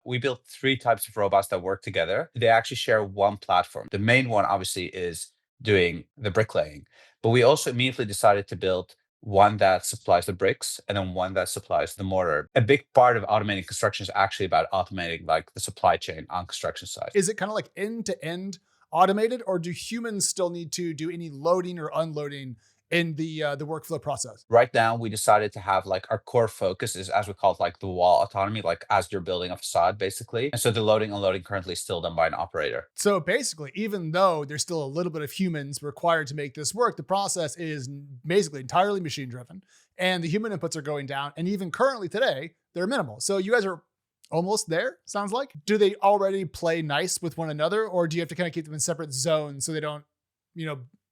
We built three types of robots that work together. They actually share one platform. The main one, obviously, is doing the bricklaying, but we also immediately decided to build one that supplies the bricks and then one that supplies the mortar. A big part of automating construction is actually about automating like the supply chain on construction sites. Is it kind of like end to end automated, or do humans still need to do any loading or unloading in the workflow process? Right now, we decided to have like our core focus is, as we call it, like the wall autonomy, like as you're building a facade, basically. And so the loading and unloading currently is still done by an operator. So basically, even though there's still a little bit of humans required to make this work, the process is basically entirely machine driven and the human inputs are going down. And even currently today, they're minimal. So you guys are almost there, sounds like. Do they already play nice with one another, or do you have to kind of keep them in separate zones so they don't,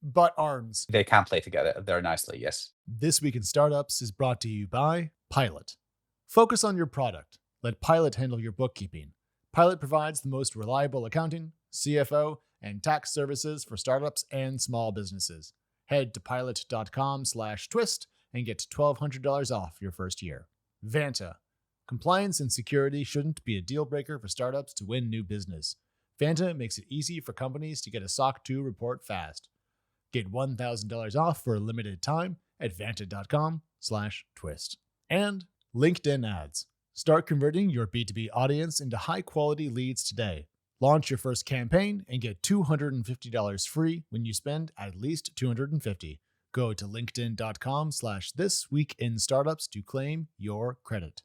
butt arms? They can play together very nicely, yes. This Week in Startups is brought to you by Pilot. Focus on your product. Let Pilot handle your bookkeeping. Pilot provides the most reliable accounting, CFO, and tax services for startups and small businesses. Head to pilot.com/twist and get $1,200 off your first year. Vanta. Compliance and security shouldn't be a deal breaker for startups to win new business. Vanta makes it easy for companies to get a SOC 2 report fast. Get $1,000 off for a limited time at vanta.com/twist. And LinkedIn ads. Start converting your B2B audience into high-quality leads today. Launch your first campaign and get $250 free when you spend at least $250. Go to linkedin.com/thisweekinstartups to claim your credit.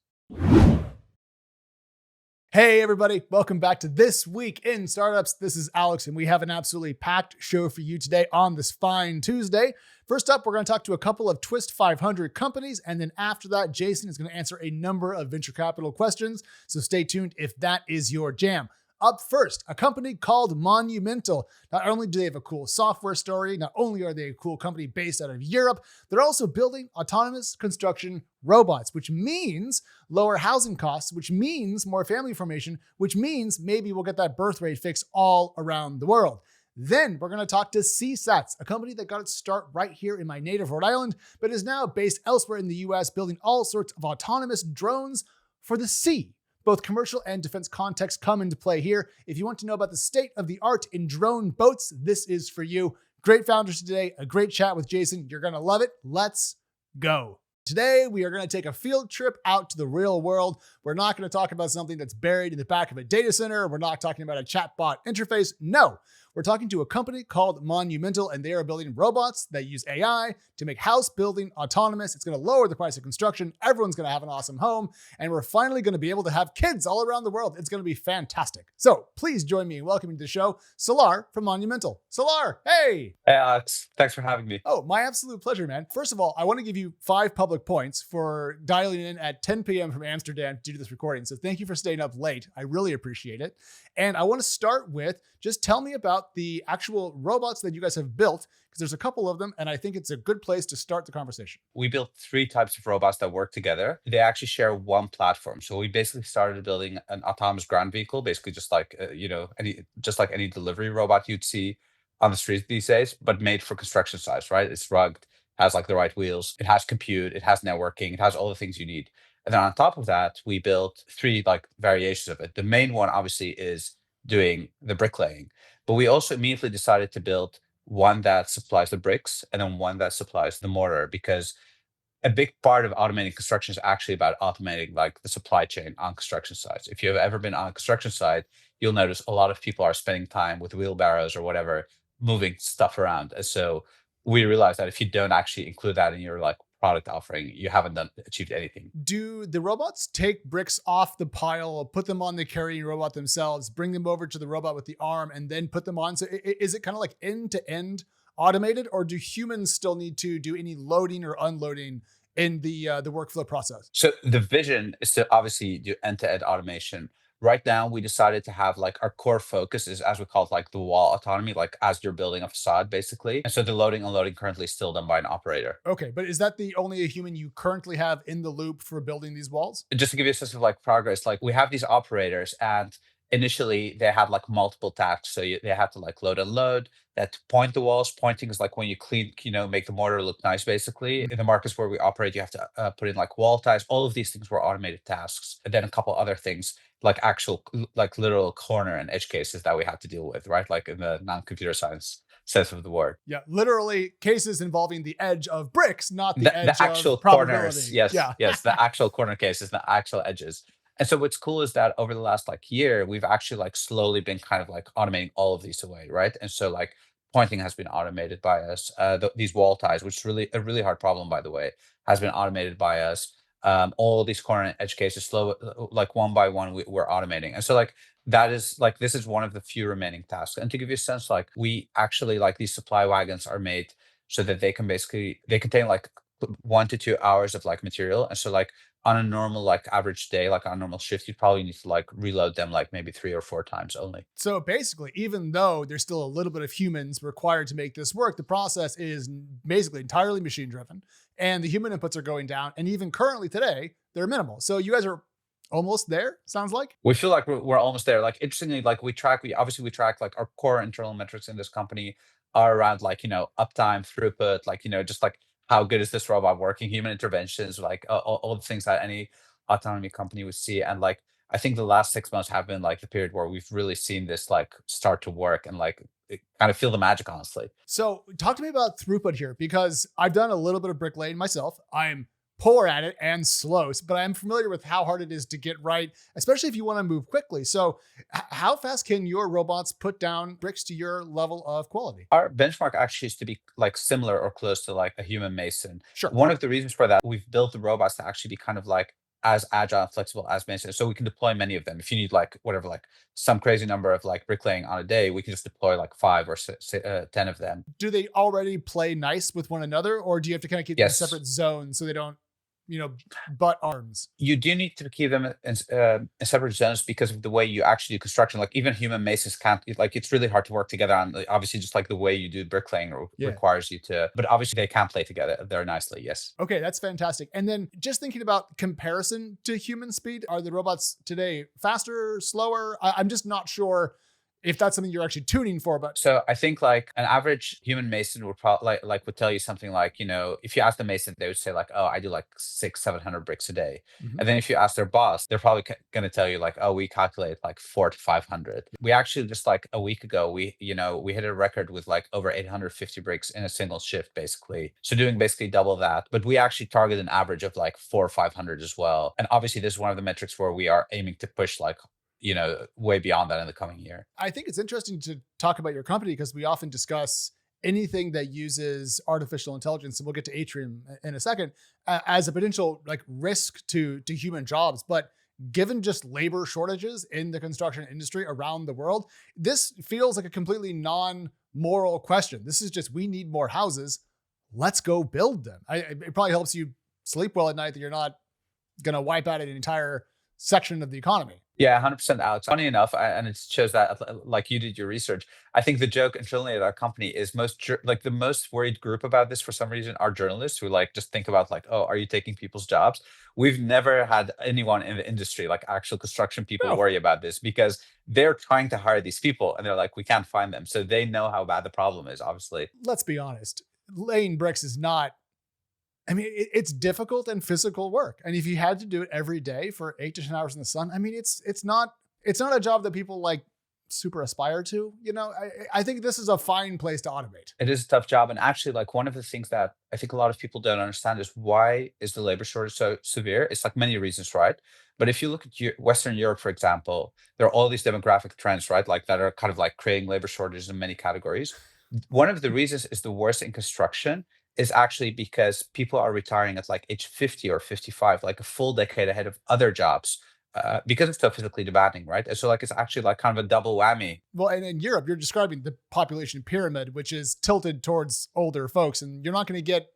Hey everybody, welcome back to This Week in Startups. This is Alex, and we have an absolutely packed show for you today on this fine Tuesday. First up, we're going to talk to a couple of Twist 500 companies, and then after that, Jason is going to answer a number of venture capital questions, so stay tuned if that is your jam. Up first, a company called Monumental. Not only do they have a cool software story, not only are they a cool company based out of Europe, they're also building autonomous construction robots, which means lower housing costs, which means more family formation, which means maybe we'll get that birth rate fix all around the world. Then we're going to talk to Seasats, a company that got its start right here in my native Rhode Island, but is now based elsewhere in the US, building all sorts of autonomous drones for the sea. Both commercial and defense contexts come into play here. If you want to know about the state of the art in drone boats, this is for you. Great founders today, a great chat with Jason. You're going to love it. Let's go. Today, we are going to take a field trip out to the real world. We're not going to talk about something that's buried in the back of a data center. We're not talking about a chatbot interface. No, we're talking to a company called Monumental, and they are building robots that use AI to make house building autonomous. It's going to lower the price of construction. Everyone's going to have an awesome home, and we're finally going to be able to have kids all around the world. It's going to be fantastic. So please join me in welcoming to the show Salar from Monumental. Salar, hey! Hey, Alex. Thanks for having me. Oh, my absolute pleasure, man. First of all, I want to give you 5 public points for dialing in at 10 p.m. from Amsterdam to do this recording. So thank you for staying up late. I really appreciate it. And I want to start with just tell me about the actual robots that you guys have built, because there's a couple of them, and I think it's a good place to start the conversation. We built three types of robots that work together. They actually share one platform. So we basically started building an autonomous ground vehicle, basically just like any delivery robot you'd see on the streets these days, but made for construction sites, right? It's rugged, has like the right wheels, it has compute, it has networking, it has all the things you need. And then on top of that, we built three like variations of it. The main one obviously is doing the bricklaying, but we also immediately decided to build one that supplies the bricks and then one that supplies the mortar, because a big part of automating construction is actually about automating like the supply chain on construction sites. If you've ever been on a construction site, you'll notice a lot of people are spending time with wheelbarrows or whatever, moving stuff around. And so we realized that if you don't actually include that in your like product offering, you haven't achieved anything. Do the robots take bricks off the pile, put them on the carrying robot themselves, bring them over to the robot with the arm, and then put them on? So is it kind of like end to end automated, or do humans still need to do any loading or unloading in the workflow process? So the vision is to obviously do end-to-end automation. Right now, we decided to have like our core focus is, as we call it, like the wall autonomy, like as you're building a facade, basically. And so the loading and unloading currently is still done by an operator. Okay, but is that the only human you currently have in the loop for building these walls? Just to give you a sense of like progress, like we have these operators, and initially they had like multiple tasks. So they had to like load and load, they had to point the walls. Pointing is like when you clean, make the mortar look nice, basically. In the markets where we operate, you have to put in like wall ties. All of these things were automated tasks. And then a couple other things like actual like literal corner and edge cases that we had to deal with, right? Like in the non-computer science sense of the word. Yeah, literally cases involving the edge of bricks, not the The edge actual of corners, probability. yes, Yeah. yes, the actual corner cases, the actual edges. And so what's cool is that over the last like year, we've actually like slowly been kind of like automating all of these away, right? And so like pointing has been automated by us. These wall ties, which is really a really hard problem, by the way, has been automated by us. All these corner and edge cases, slow like one by one, we're automating. And so like that is like this is one of the few remaining tasks. And to give you a sense, like we actually like these supply wagons are made so that they contain like 1 to 2 hours of like material. And so like on a normal like average day, like on a normal shift, you'd probably need to like reload them like maybe 3 or 4 times only. So basically, even though there's still a little bit of humans required to make this work, the process is basically entirely machine driven and the human inputs are going down. And even currently today, they're minimal. So you guys are almost there, sounds like. We feel like we're almost there. Like interestingly, like we track like our core internal metrics in this company are around like, uptime, throughput, like, just like how good is this robot working, human interventions, like all the things that any autonomy company would see. And like, I think the last 6 months have been like the period where we've really seen this like start to work and like kind of feel the magic, honestly. So talk to me about throughput here because I've done a little bit of bricklaying myself. I'm poor at it and slow, but I'm familiar with how hard it is to get right, especially if you want to move quickly. So how fast can your robots put down bricks to your level of quality? Our benchmark actually is to be like similar or close to like a human mason. Sure. One of the reasons for that, we've built the robots to actually be kind of like as agile and flexible as masons. So we can deploy many of them. If you need like whatever, like some crazy number of like bricklaying on a day, we can just deploy like 5 or 10 of them. Do they already play nice with one another or do you have to kind of keep them in Yes. separate zones so they don't, butt arms? You do need to keep them in separate zones because of the way you actually do construction. Like even human masons can't like it's really hard to work together on. Like, obviously, just like the way you do bricklaying Yeah. requires you to. But obviously, they can play together very nicely. Yes. Okay, that's fantastic. And then just thinking about comparison to human speed, are the robots today faster, slower? I'm just not sure if that's something you're actually tuning for, but So I think like an average human mason would probably would tell you something like, if you ask the mason, they would say like, oh, I do like 600-700 bricks a day. Mhm. And then if you ask their boss, they're probably going to tell you like, oh, we calculate like 4 to 500. We actually just like a week ago, we hit a record with like over 850 bricks in a single shift, basically. So doing basically double that, but we actually target an average of like 4 or 500 as well. And obviously this is one of the metrics where we are aiming to push like, way beyond that in the coming year. I think it's interesting to talk about your company because we often discuss anything that uses artificial intelligence, and we'll get to Atrium in a second, as a potential like risk to human jobs. But given just labor shortages in the construction industry around the world, this feels like a completely non-moral question. This is just we need more houses. Let's go build them. It probably helps you sleep well at night that you're not going to wipe out an entire section of the economy. Yeah, 100%, Alex. Funny enough, and it shows that like you did your research. I think the joke internally at our company is like the most worried group about this for some reason are journalists who like just think about like, oh, are you taking people's jobs? We've never had anyone in the industry, like actual construction people, No. worry about this because they're trying to hire these people and they're like, we can't find them. So they know how bad the problem is, obviously. Let's be honest. Laying bricks is not, it's difficult and physical work. And if you had to do it every day for 8 to 10 hours in the sun, it's not a job that people like super aspire to. I think this is a fine place to automate. It is a tough job. And actually, like one of the things that I think a lot of people don't understand is why is the labor shortage so severe? It's like many reasons, right? But if you look at Western Europe, for example, there are all these demographic trends, right? Like that are kind of like creating labor shortages in many categories. One of the reasons is the worst in construction is actually because people are retiring at like age 50 or 55, like a full decade ahead of other jobs, because it's so physically demanding, right? And so like it's actually like kind of a double whammy. Well, and in Europe, you're describing the population pyramid, which is tilted towards older folks, and you're not going to get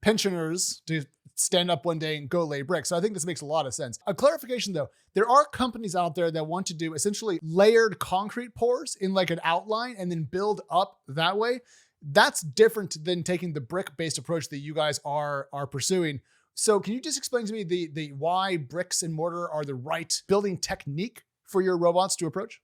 pensioners to stand up one day and go lay bricks. So I think this makes a lot of sense. A clarification though, there are companies out there that want to do essentially layered concrete pours in like an outline and then build up that way. That's different than taking the brick-based approach that you guys are pursuing. So can you just explain to me the why bricks and mortar are the right building technique for your robots to approach?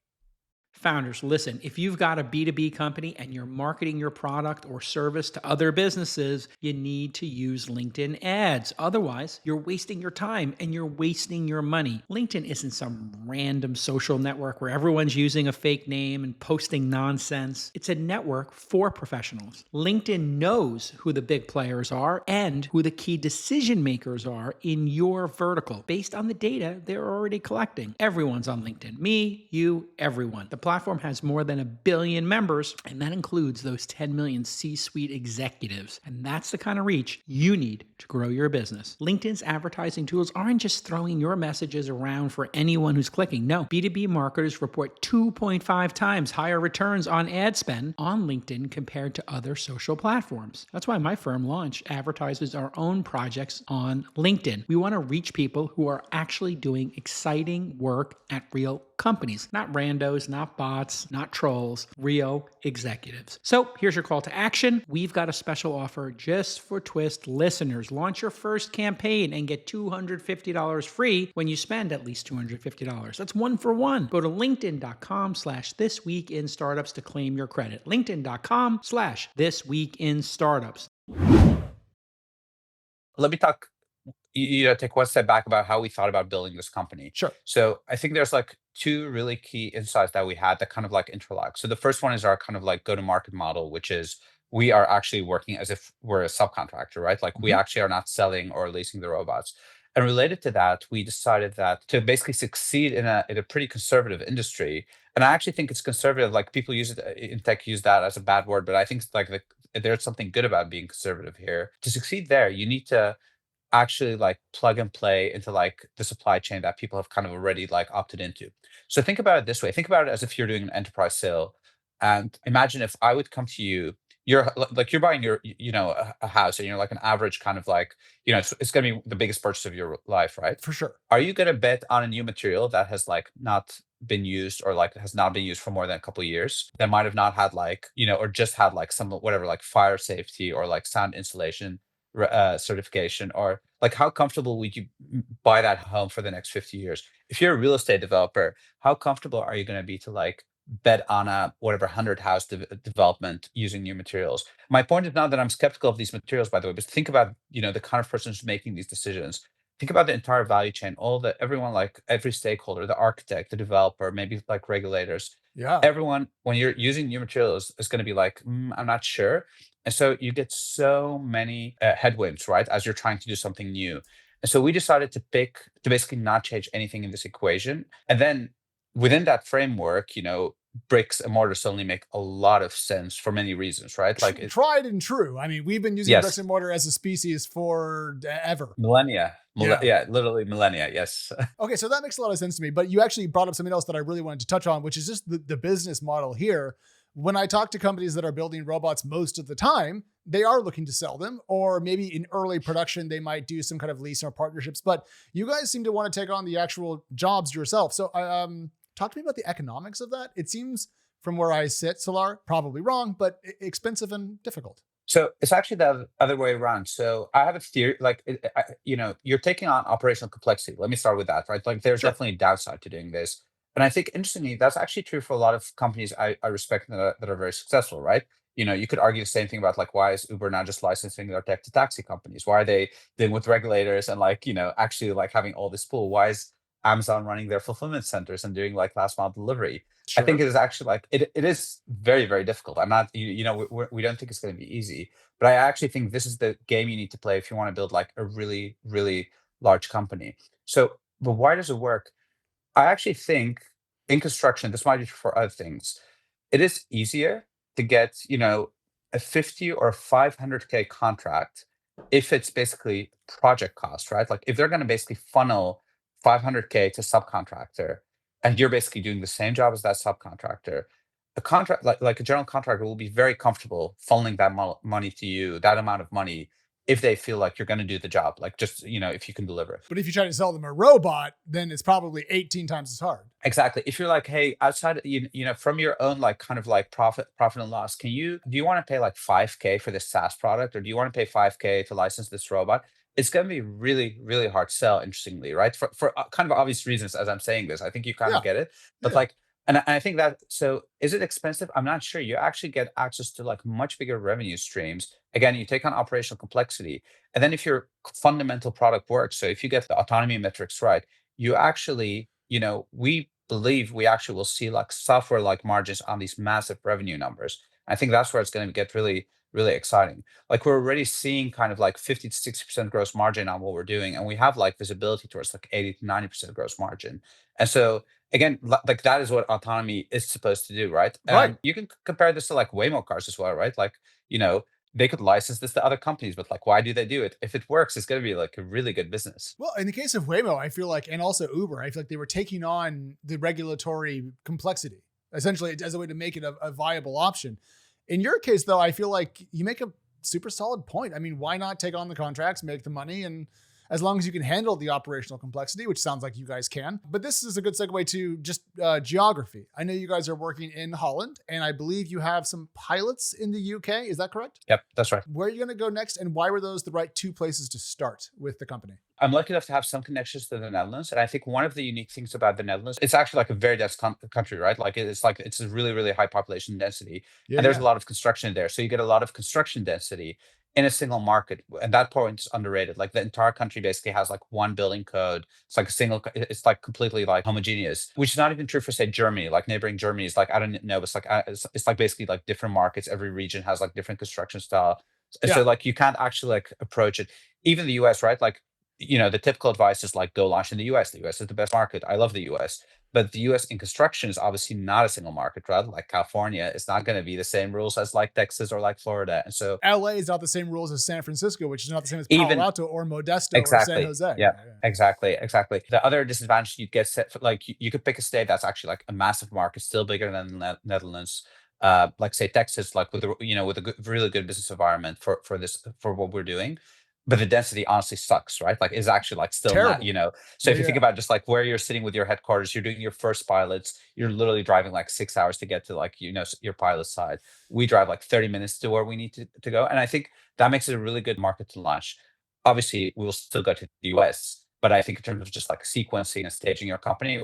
Founders, listen, if you've got a B2B company and you're marketing your product or service to other businesses, you need to use LinkedIn ads. Otherwise, you're wasting your time and you're wasting your money. LinkedIn isn't some random social network where everyone's using a fake name and posting nonsense. It's a network for professionals. LinkedIn knows who the big players are and who the key decision makers are in your vertical based on the data they're already collecting. Everyone's on LinkedIn. Me, you, everyone. The platform has more than 1 billion members, and that includes those 10 million C-suite executives. And that's the kind of reach you need to grow your business. LinkedIn's advertising tools aren't just throwing your messages around for anyone who's clicking. No, B2B marketers report 2.5 times higher returns on ad spend on LinkedIn compared to other social platforms. That's why my firm Launch advertises our own projects on LinkedIn. We want to reach people who are actually doing exciting work at real companies, not randos, not bots, not trolls, real executives. So here's your call to action. We've got a special offer just for Twist listeners. Launch your first campaign and get $250 free when you spend at least $250. That's one for one. Go to linkedin.com/thisweekinstartups to claim your credit. linkedin.com/thisweekinstartups. Let me talk, take one step back about how we thought about building this company. Sure. So I think there's like two really key insights that we had that kind of like interlock. So the first one is our kind of like go-to-market model, which is we are actually working as if we're a subcontractor, right? Like we Mhm. actually are not selling or leasing the robots. And related to that, we decided that to basically succeed in a pretty conservative industry, and I actually think it's conservative. Like people use it in tech, use that as a bad word, but I think it's like there's something good about being conservative here. To succeed there, you need to actually like plug and play into like the supply chain that people have kind of already like opted into. So think about it this way. Think about it as if you're doing an enterprise sale. And imagine if I would come to you, like you're buying a house and you're like an average kind of like, it's gonna be the biggest purchase of your life, right? For sure. Are you gonna bet on a new material that has like not been used or like has not been used for more than a couple of years that might have not had like, or just had like some whatever like fire safety or like sound insulation certification, or like how comfortable would you buy that home for the next 50 years? If you're a real estate developer, how comfortable are you going to be to like bet on a whatever 100 house development using new materials? My point is not that I'm skeptical of these materials, by the way, but think about the kind of person who's making these decisions. Think about the entire value chain, everyone, like every stakeholder, the architect, the developer, maybe like regulators. Yeah. Everyone, when you're using new materials, is going to be like, I'm not sure. And so you get so many headwinds, right, as you're trying to do something new. And so we decided to basically not change anything in this equation. And then within that framework, bricks and mortar suddenly make a lot of sense for many reasons, right? Like it, Tried and true. I mean, we've been using bricks yes, and mortar as a species for ever. millennia, Yeah. yeah, literally millennia, yes. Okay, so that makes a lot of sense to me. But you actually brought up something else that I really wanted to touch on, which is just the business model here. When I talk to companies that are building robots most of the time, they are looking to sell them, or maybe in early production, they might do some kind of lease or partnerships. But you guys seem to want to take on the actual jobs yourself. So talk to me about the economics of that. It seems from where I sit, Solar, probably wrong, but expensive and difficult. So it's actually the other way around. So I have a theory, like, you're taking on operational complexity. Let me start with that, right? Like, there's Sure. definitely a downside to doing this. And I think, interestingly, that's actually true for a lot of companies I respect that are very successful, right? You could argue the same thing about like, why is Uber not just licensing their tech to taxi companies? Why are they dealing with regulators and like, actually like having all this pool? Why is Amazon running their fulfillment centers and doing like last mile delivery? I think Sure. it is actually like it is very, very difficult. I'm not, we don't think it's going to be easy, but I actually think this is the game you need to play if you want to build like a really, really large company. So, but why does it work? I actually think in construction, this might be for other things, it is easier to get, a 50 or 500K contract if it's basically project cost, right? Like if they're going to basically funnel 500K to subcontractor and you're basically doing the same job as that subcontractor, a contract like a general contractor will be very comfortable funneling that money to you, that amount of money, if they feel like you're going to do the job, like just, if you can deliver it. But if you try to sell them a robot, then it's probably 18 times as hard. Exactly. If you're like, hey, outside, from your own like kind of like profit and loss, do you want to pay like 5K for this SaaS product, or do you want to pay 5K to license this robot? It's going to be really, really hard to sell, interestingly, right? For kind of obvious reasons, as I'm saying this, I think you kind Yeah. of get it. But Yeah. like, And I think that, so is it expensive? I'm not sure. You actually get access to like much bigger revenue streams. Again, you take on operational complexity. And then if your fundamental product works, so if you get the autonomy metrics right, you actually, we believe we actually will see like software like margins on these massive revenue numbers. I think that's where it's going to get really, really exciting. Like we're already seeing kind of like 50 to 60% gross margin on what we're doing. And we have like visibility towards like 80 to 90% gross margin. And so again, like that is what autonomy is supposed to do, right? Right. And you can compare this to like Waymo cars as well, right? Like, they could license this to other companies, but like, why do they do it? If it works, it's going to be like a really good business. Well, in the case of Waymo, I feel like, and also Uber, I feel like they were taking on the regulatory complexity, essentially as a way to make it a viable option. In your case, though, I feel like you make a super solid point. I mean, why not take on the contracts, make the money, and as long as you can handle the operational complexity, which sounds like you guys can. But this is a good segue to just geography. I know you guys are working in Holland, and I believe you have some pilots in the UK. Is that correct? Yep, that's right. Where are you going to go next, and why were those the right two places to start with the company? I'm lucky enough to have some connections to the Netherlands, and I think one of the unique things about the Netherlands, it's actually like a very dense country, right? Like it's a really, really high population density, and there's a lot of construction there. So you get a lot of construction density in a single market, and that point is underrated. Like the entire country basically has like one building code. It's like a single. It's like completely like homogeneous, which is not even true for say Germany. Like neighboring Germany is like I don't know, it's like it's like basically like different markets. Every region has like different construction style, and so like you can't actually like approach it. Even the US, right? Like the typical advice is like go launch in the US. The US is the best market. I love the US. But the US in construction is obviously not a single market, right? Like California is not going to be the same rules as like Texas or like Florida. And so LA is not the same rules as San Francisco, which is not the same as Palo even Alto or Modesto or San exactly. Jose. Yeah, exactly. The other disadvantage you get set for like you could pick a state that's actually like a massive market, still bigger than the Netherlands. Like say Texas, like with with a really good business environment for what we're doing, but the density honestly sucks, right? Like is actually like still not, Terrible. So if you Yeah. think about just like where you're sitting with your headquarters, you're doing your first pilots, you're literally driving like 6 hours to get to like, your pilot side. We drive like 30 minutes to where we need to go. And I think that makes it a really good market to launch. Obviously, we will still go to the US, but I think in terms of just like sequencing and staging your company,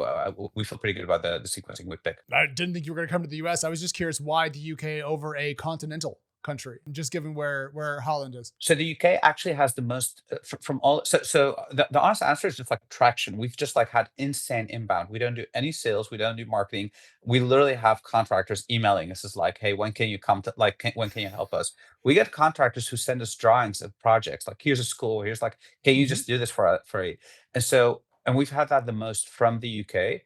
we feel pretty good about the sequencing we pick. I didn't think you were going to come to the US. I was just curious why the UK over a continental country, just given where Holland is. So the UK actually has the most from all. So the honest answer is just like traction. We've just like had insane inbound. We don't do any sales. We don't do marketing. We literally have contractors emailing us is like, hey, when can you come to like when can you help us? We get contractors who send us drawings of projects. Like here's a school. Here's like, can you just do this for free? And we've had that the most from the UK.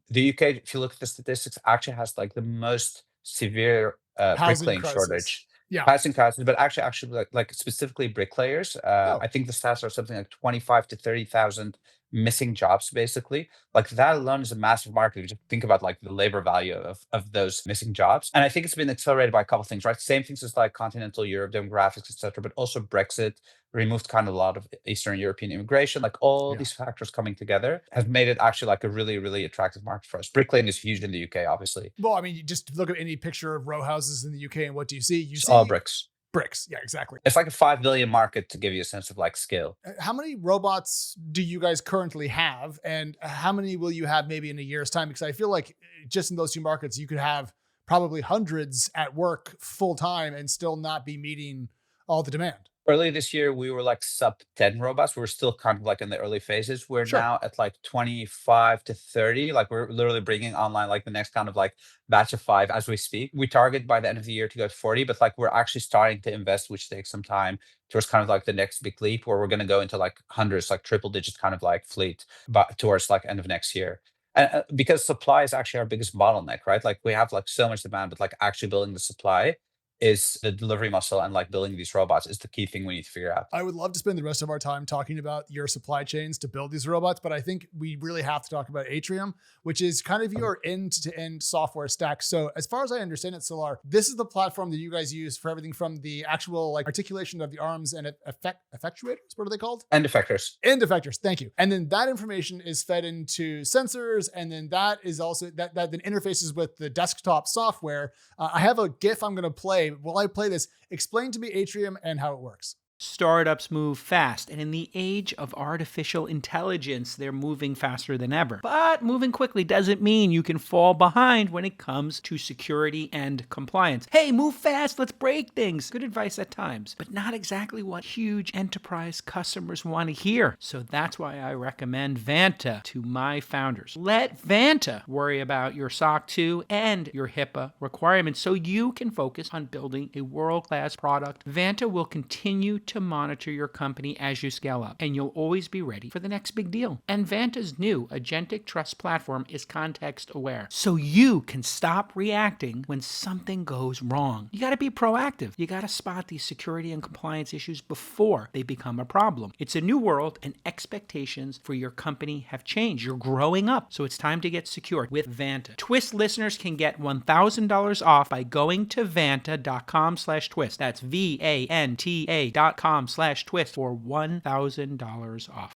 The UK, if you look at the statistics, actually has like the most severe Housing bricklaying crisis. shortage. Yeah. Passing classes, but actually, like specifically bricklayers. Oh, I think the stats are something like 25 to 30,000 missing jobs, basically. Like that alone is a massive market. If you just think about like the labor value of those missing jobs, and I think it's been accelerated by a couple of things, right? Same things as like continental Europe demographics, etc., but also Brexit removed kind of a lot of Eastern European immigration. Like all these factors coming together have made it actually like a really, really attractive market for us. Bricklaying is huge in the UK, obviously. well, I mean, you just look at any picture of row houses in the UK, and what do you see? You It's see all bricks. bricks. Yeah, exactly. It's like a 5 billion market to give you a sense of like scale. How many robots do you guys currently have, and how many will you have maybe in a year's time? Because I feel like just in those two markets, you could have probably hundreds at work full time and still not be meeting all the demand. Early this year, we were like sub 10 robots. We were still kind of like in the early phases. We're Sure. now at like 25 to 30. Like we're literally bringing online like the next kind of like batch of 5 as we speak. We target by the end of the year to go to 40, but like we're actually starting to invest, which takes some time towards kind of like the next big leap where we're going to go into like hundreds, like triple digit kind of like fleet, but towards like end of next year. And because supply is actually our biggest bottleneck, right? Like we have like so much demand, but like actually building the supply is the delivery muscle, and like building these robots is the key thing we need to figure out. I would love to spend the rest of our time talking about your supply chains to build these robots, but I think we really have to talk about Atrium, which is kind of your end-to-end software stack. So as far as I understand it, Salar, this is the platform that you guys use for everything from the actual like articulation of the arms and effectuators. What are they called? End effectors. End effectors. Thank you. And then that information is fed into sensors, and then that is also that then interfaces with the desktop software. I have a GIF I'm going to play. Will I play this? Explain to me Atrium and how it works. Startups move fast, and in the age of artificial intelligence, they're moving faster than ever. But moving quickly doesn't mean you can fall behind when it comes to security and compliance. Hey, move fast, let's break things. Good advice at times, but not exactly what huge enterprise customers want to hear. So that's why I recommend Vanta to my founders. Let Vanta worry about your SOC 2 and your HIPAA requirements so you can focus on building a world-class product. Vanta will continue to monitor your company as you scale up, and you'll always be ready for the next big deal. And Vanta's new agentic trust platform is context aware, so you can stop reacting when something goes wrong. You got to be proactive. You got to spot these security and compliance issues before they become a problem. It's a new world, and expectations for your company have changed. You're growing up, so it's time to get secure with Vanta. Twist listeners can get $1,000 off by going to vanta.com/twist. That's VANTA.com/twist for $1,000 off.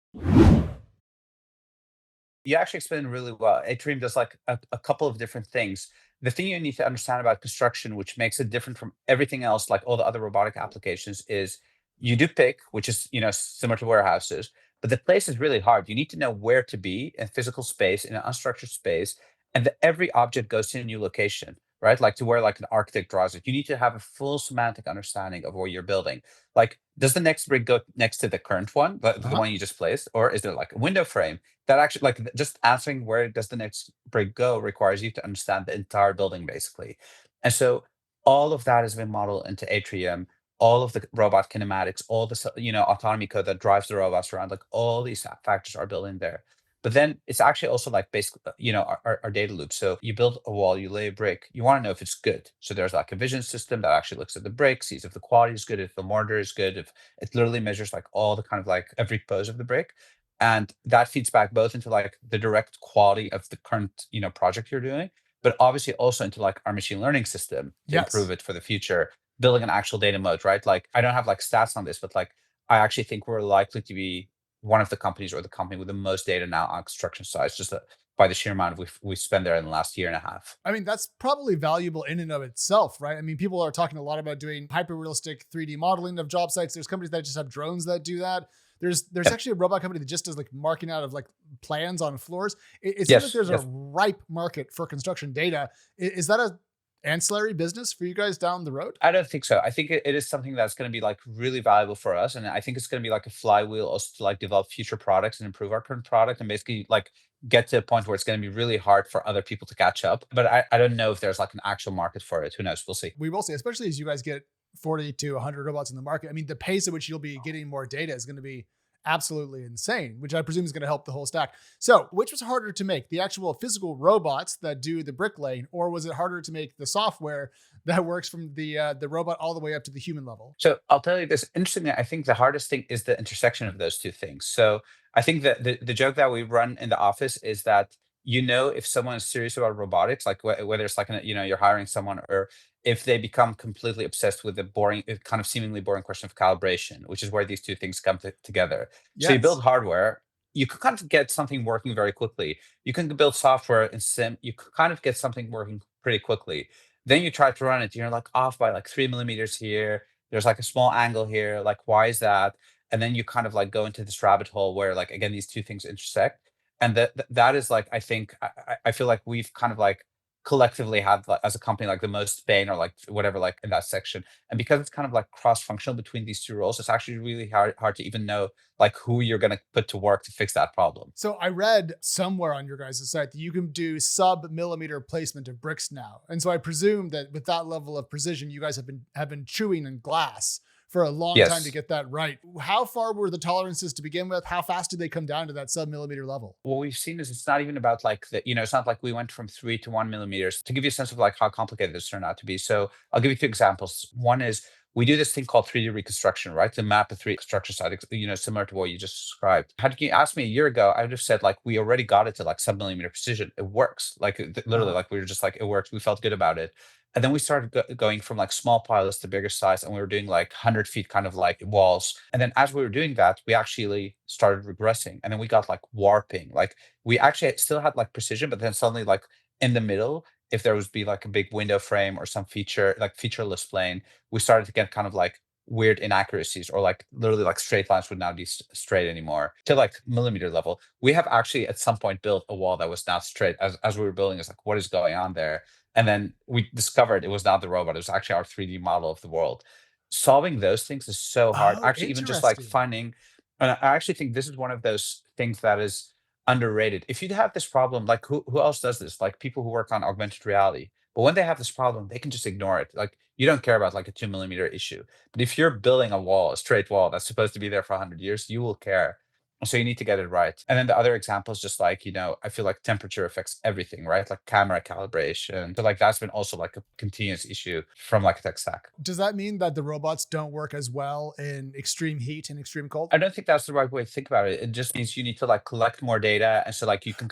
You actually explained really well. Atrium does like a couple of different things. The thing you need to understand about construction, which makes it different from everything else, like all the other robotic applications, is you do pick, which is similar to warehouses, but the place is really hard. You need to know where to be in physical space, in an unstructured space, and that every object goes to a new location, right? Like to where like an architect draws it. You need to have a full semantic understanding of what you're building. Like, does the next brick go next to the current one, the Uh-huh. one you just placed, or is there like a window frame? That actually like just answering where does the next brick go requires you to understand the entire building basically. And so all of that has been modeled into Atrium, all of the robot kinematics, all the autonomy code that drives the robots around, like all these factors are built in there. But then it's actually also like basically our data loop. So you build a wall, you lay a brick, you want to know if it's good. So there's like a vision system that actually looks at the brick, sees if the quality is good, if the mortar is good, if it literally measures like all the kind of like every pose of the brick. And that feeds back both into like the direct quality of the current project you're doing, but obviously also into like our machine learning system to improve Yes. it for the future, building an actual data moat, right? Like I don't have like stats on this, but like I actually think we're likely to be one of the companies or the company with the most data now on construction sites, just by the sheer amount of we spent there in the last year and a half. I mean, that's probably valuable in and of itself, right? I mean, people are talking a lot about doing hyper realistic 3D modeling of job sites. There's companies that just have drones that do that. There's Yep. actually a robot company that just does like marking out of like plans on floors. It seems like Yes, there's a yes. ripe market for construction data. Is that a ancillary business for you guys down the road? I don't think so. I think it is something that's going to be like really valuable for us, and I think it's going to be like a flywheel also to like develop future products and improve our current product, and basically like get to a point where it's going to be really hard for other people to catch up. But I don't know if there's like an actual market for it. Who knows? We'll see. We will see, especially as you guys get 40 to 100 robots in the market. I mean, the pace at which you'll be getting more data is going to be absolutely insane, which I presume is going to help the whole stack. So, which was harder to make, the actual physical robots that do the bricklaying, or was it harder to make the software that works from the robot all the way up to the human level? So I'll tell you this. Interestingly, I think the hardest thing is the intersection of those two things. So I think that the joke that we run in the office is that if someone is serious about robotics, like whether it's like you're hiring someone, or if they become completely obsessed with the boring, kind of seemingly boring question of calibration, which is where these two things come together. So you Yes. build hardware, you can kind of get something working very quickly. You can build software and you can kind of get something working pretty quickly. Then you try to run it, you're like off by like 3 millimeters here. There's like a small angle here. Like, why is that? And then you kind of like go into this rabbit hole where like again these two things intersect. And that is like I think I feel like we've kind of like collectively had like, as a company like the most pain or like whatever like in that section. And because it's kind of like cross-functional between these two roles, it's actually really hard to even know like who you're gonna put to work to fix that problem. So I read somewhere on your guys' site that you can do sub millimeter placement of bricks now. And so I presume that with that level of precision, you guys have been chewing in glass for a long time to Yes. get that right. How far were the tolerances to begin with? How fast did they come down to that sub millimeter level? What we've seen is it's not even about like it's not like we went from 3 to 1 millimeters. To give you a sense of like how complicated this turned out to be. So I'll give you two examples. One is we do this thing called 3D reconstruction, right? To map a three structure site, similar to what you just described. Had you asked me a year ago, I would have said like we already got it to like sub-millimeter precision. It works. Like literally, Uh-huh. like we were just like it works. We felt good about it. And then we started going from like small pilots to bigger size, and we were doing like 100 feet kind of like walls. And then as we were doing that, we actually started regressing, and then we got like warping. Like we actually still had like precision, but then suddenly like in the middle, if there was be like a big window frame or some feature like featureless plane, we started to get kind of like weird inaccuracies, or like literally like straight lines would not be straight anymore, to like millimeter level. We have actually at some point built a wall that was not straight as we were building. It's like, what is going on there? And then we discovered it was not the robot. It was actually our 3D model of the world. Solving those things is so hard. Oh, Actually, even just like interesting. finding, and I actually think this is one of those things that is underrated. If you have this problem, like who else does this? Like people who work on augmented reality. But when they have this problem, they can just ignore it. Like you don't care about like a 2 millimeter issue. But if you're building a wall, a straight wall that's supposed to be there for 100 years, you will care. So you need to get it right. And then the other example is just like, I feel like temperature affects everything, right? Like camera calibration. So like that's been also like a continuous issue from like a tech stack. Does that mean that the robots don't work as well in extreme heat and extreme cold? I don't think that's the right way to think about it. It just means you need to like collect more data. And so like you can,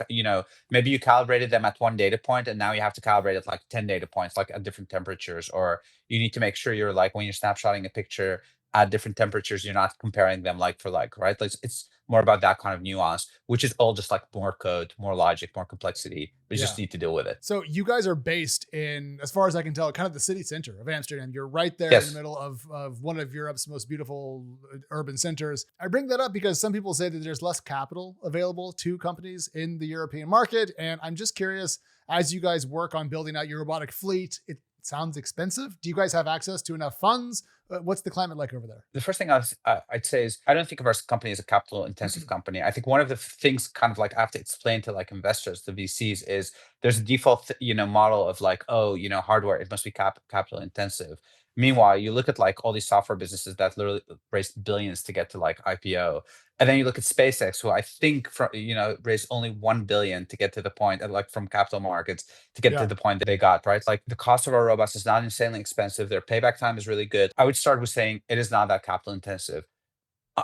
maybe you calibrated them at one data point and now you have to calibrate it like 10 data points, like at different temperatures, or you need to make sure you're like, when you're snapshotting a picture at different temperatures, you're not comparing them like for like, right? Like it's more about that kind of nuance, which is all just like more code, more logic, more complexity. We Yeah. just need to deal with it. So you guys are based in, as far as I can tell, kind of the city center of Amsterdam. You're right there in the Yes. middle of one of Europe's most beautiful urban centers. I bring that up because some people say that there's less capital available to companies in the European market. And I'm just curious, as you guys work on building out your robotic fleet, it sounds expensive. Do you guys have access to enough funds? What's the climate like over there? The first thing I'd say is I don't think of our company as a capital intensive company. I think one of the things kind of like I have to explain to like investors, the VCs, is there's a default model of like, oh, hardware, it must be capital intensive. Meanwhile, you look at like all these software businesses that literally raised billions to get to like IPO, and then you look at SpaceX, who I think raised only 1 billion to get to the point, and like from capital markets to get to Yeah. the point that they got, right? Like the cost of our robots is not insanely expensive. Their payback time is really good. I would start with saying it is not that capital intensive.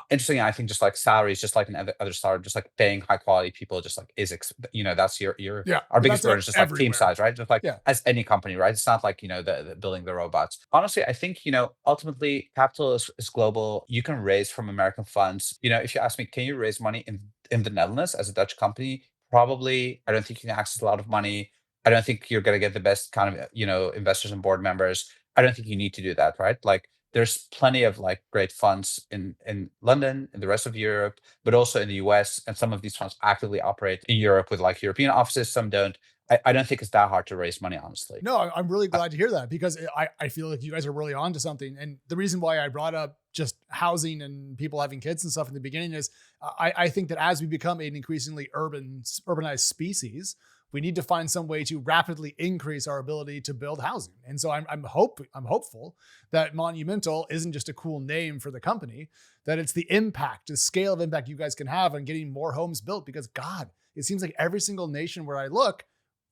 Interesting, I think just like salaries, just like an other startup, just like paying high quality people, just like that's your Yeah. our But biggest that's burden is just like team everywhere. size, right? Just like Yeah. as any company, right? It's not like the building the robots. Honestly, I think ultimately capital is global. You can raise from American funds. If you ask me, can you raise money in the Netherlands as a Dutch company? Probably. I don't think you can access a lot of money. I don't think you're gonna get the best kind of investors and board members. I don't think you need to do that, right? Like there's plenty of like great funds in London, in the rest of Europe, but also in the US. And some of these funds actively operate in Europe with like European offices. Some don't. I don't think it's that hard to raise money, honestly. No, I'm really glad to hear that because I feel like you guys are really on to something. And the reason why I brought up just housing and people having kids and stuff in the beginning is I think that as we become an increasingly urbanized species, we need to find some way to rapidly increase our ability to build housing. And so I'm hopeful that Monumental isn't just a cool name for the company, that it's the impact, the scale of impact you guys can have on getting more homes built. Because God, it seems like every single nation where I look,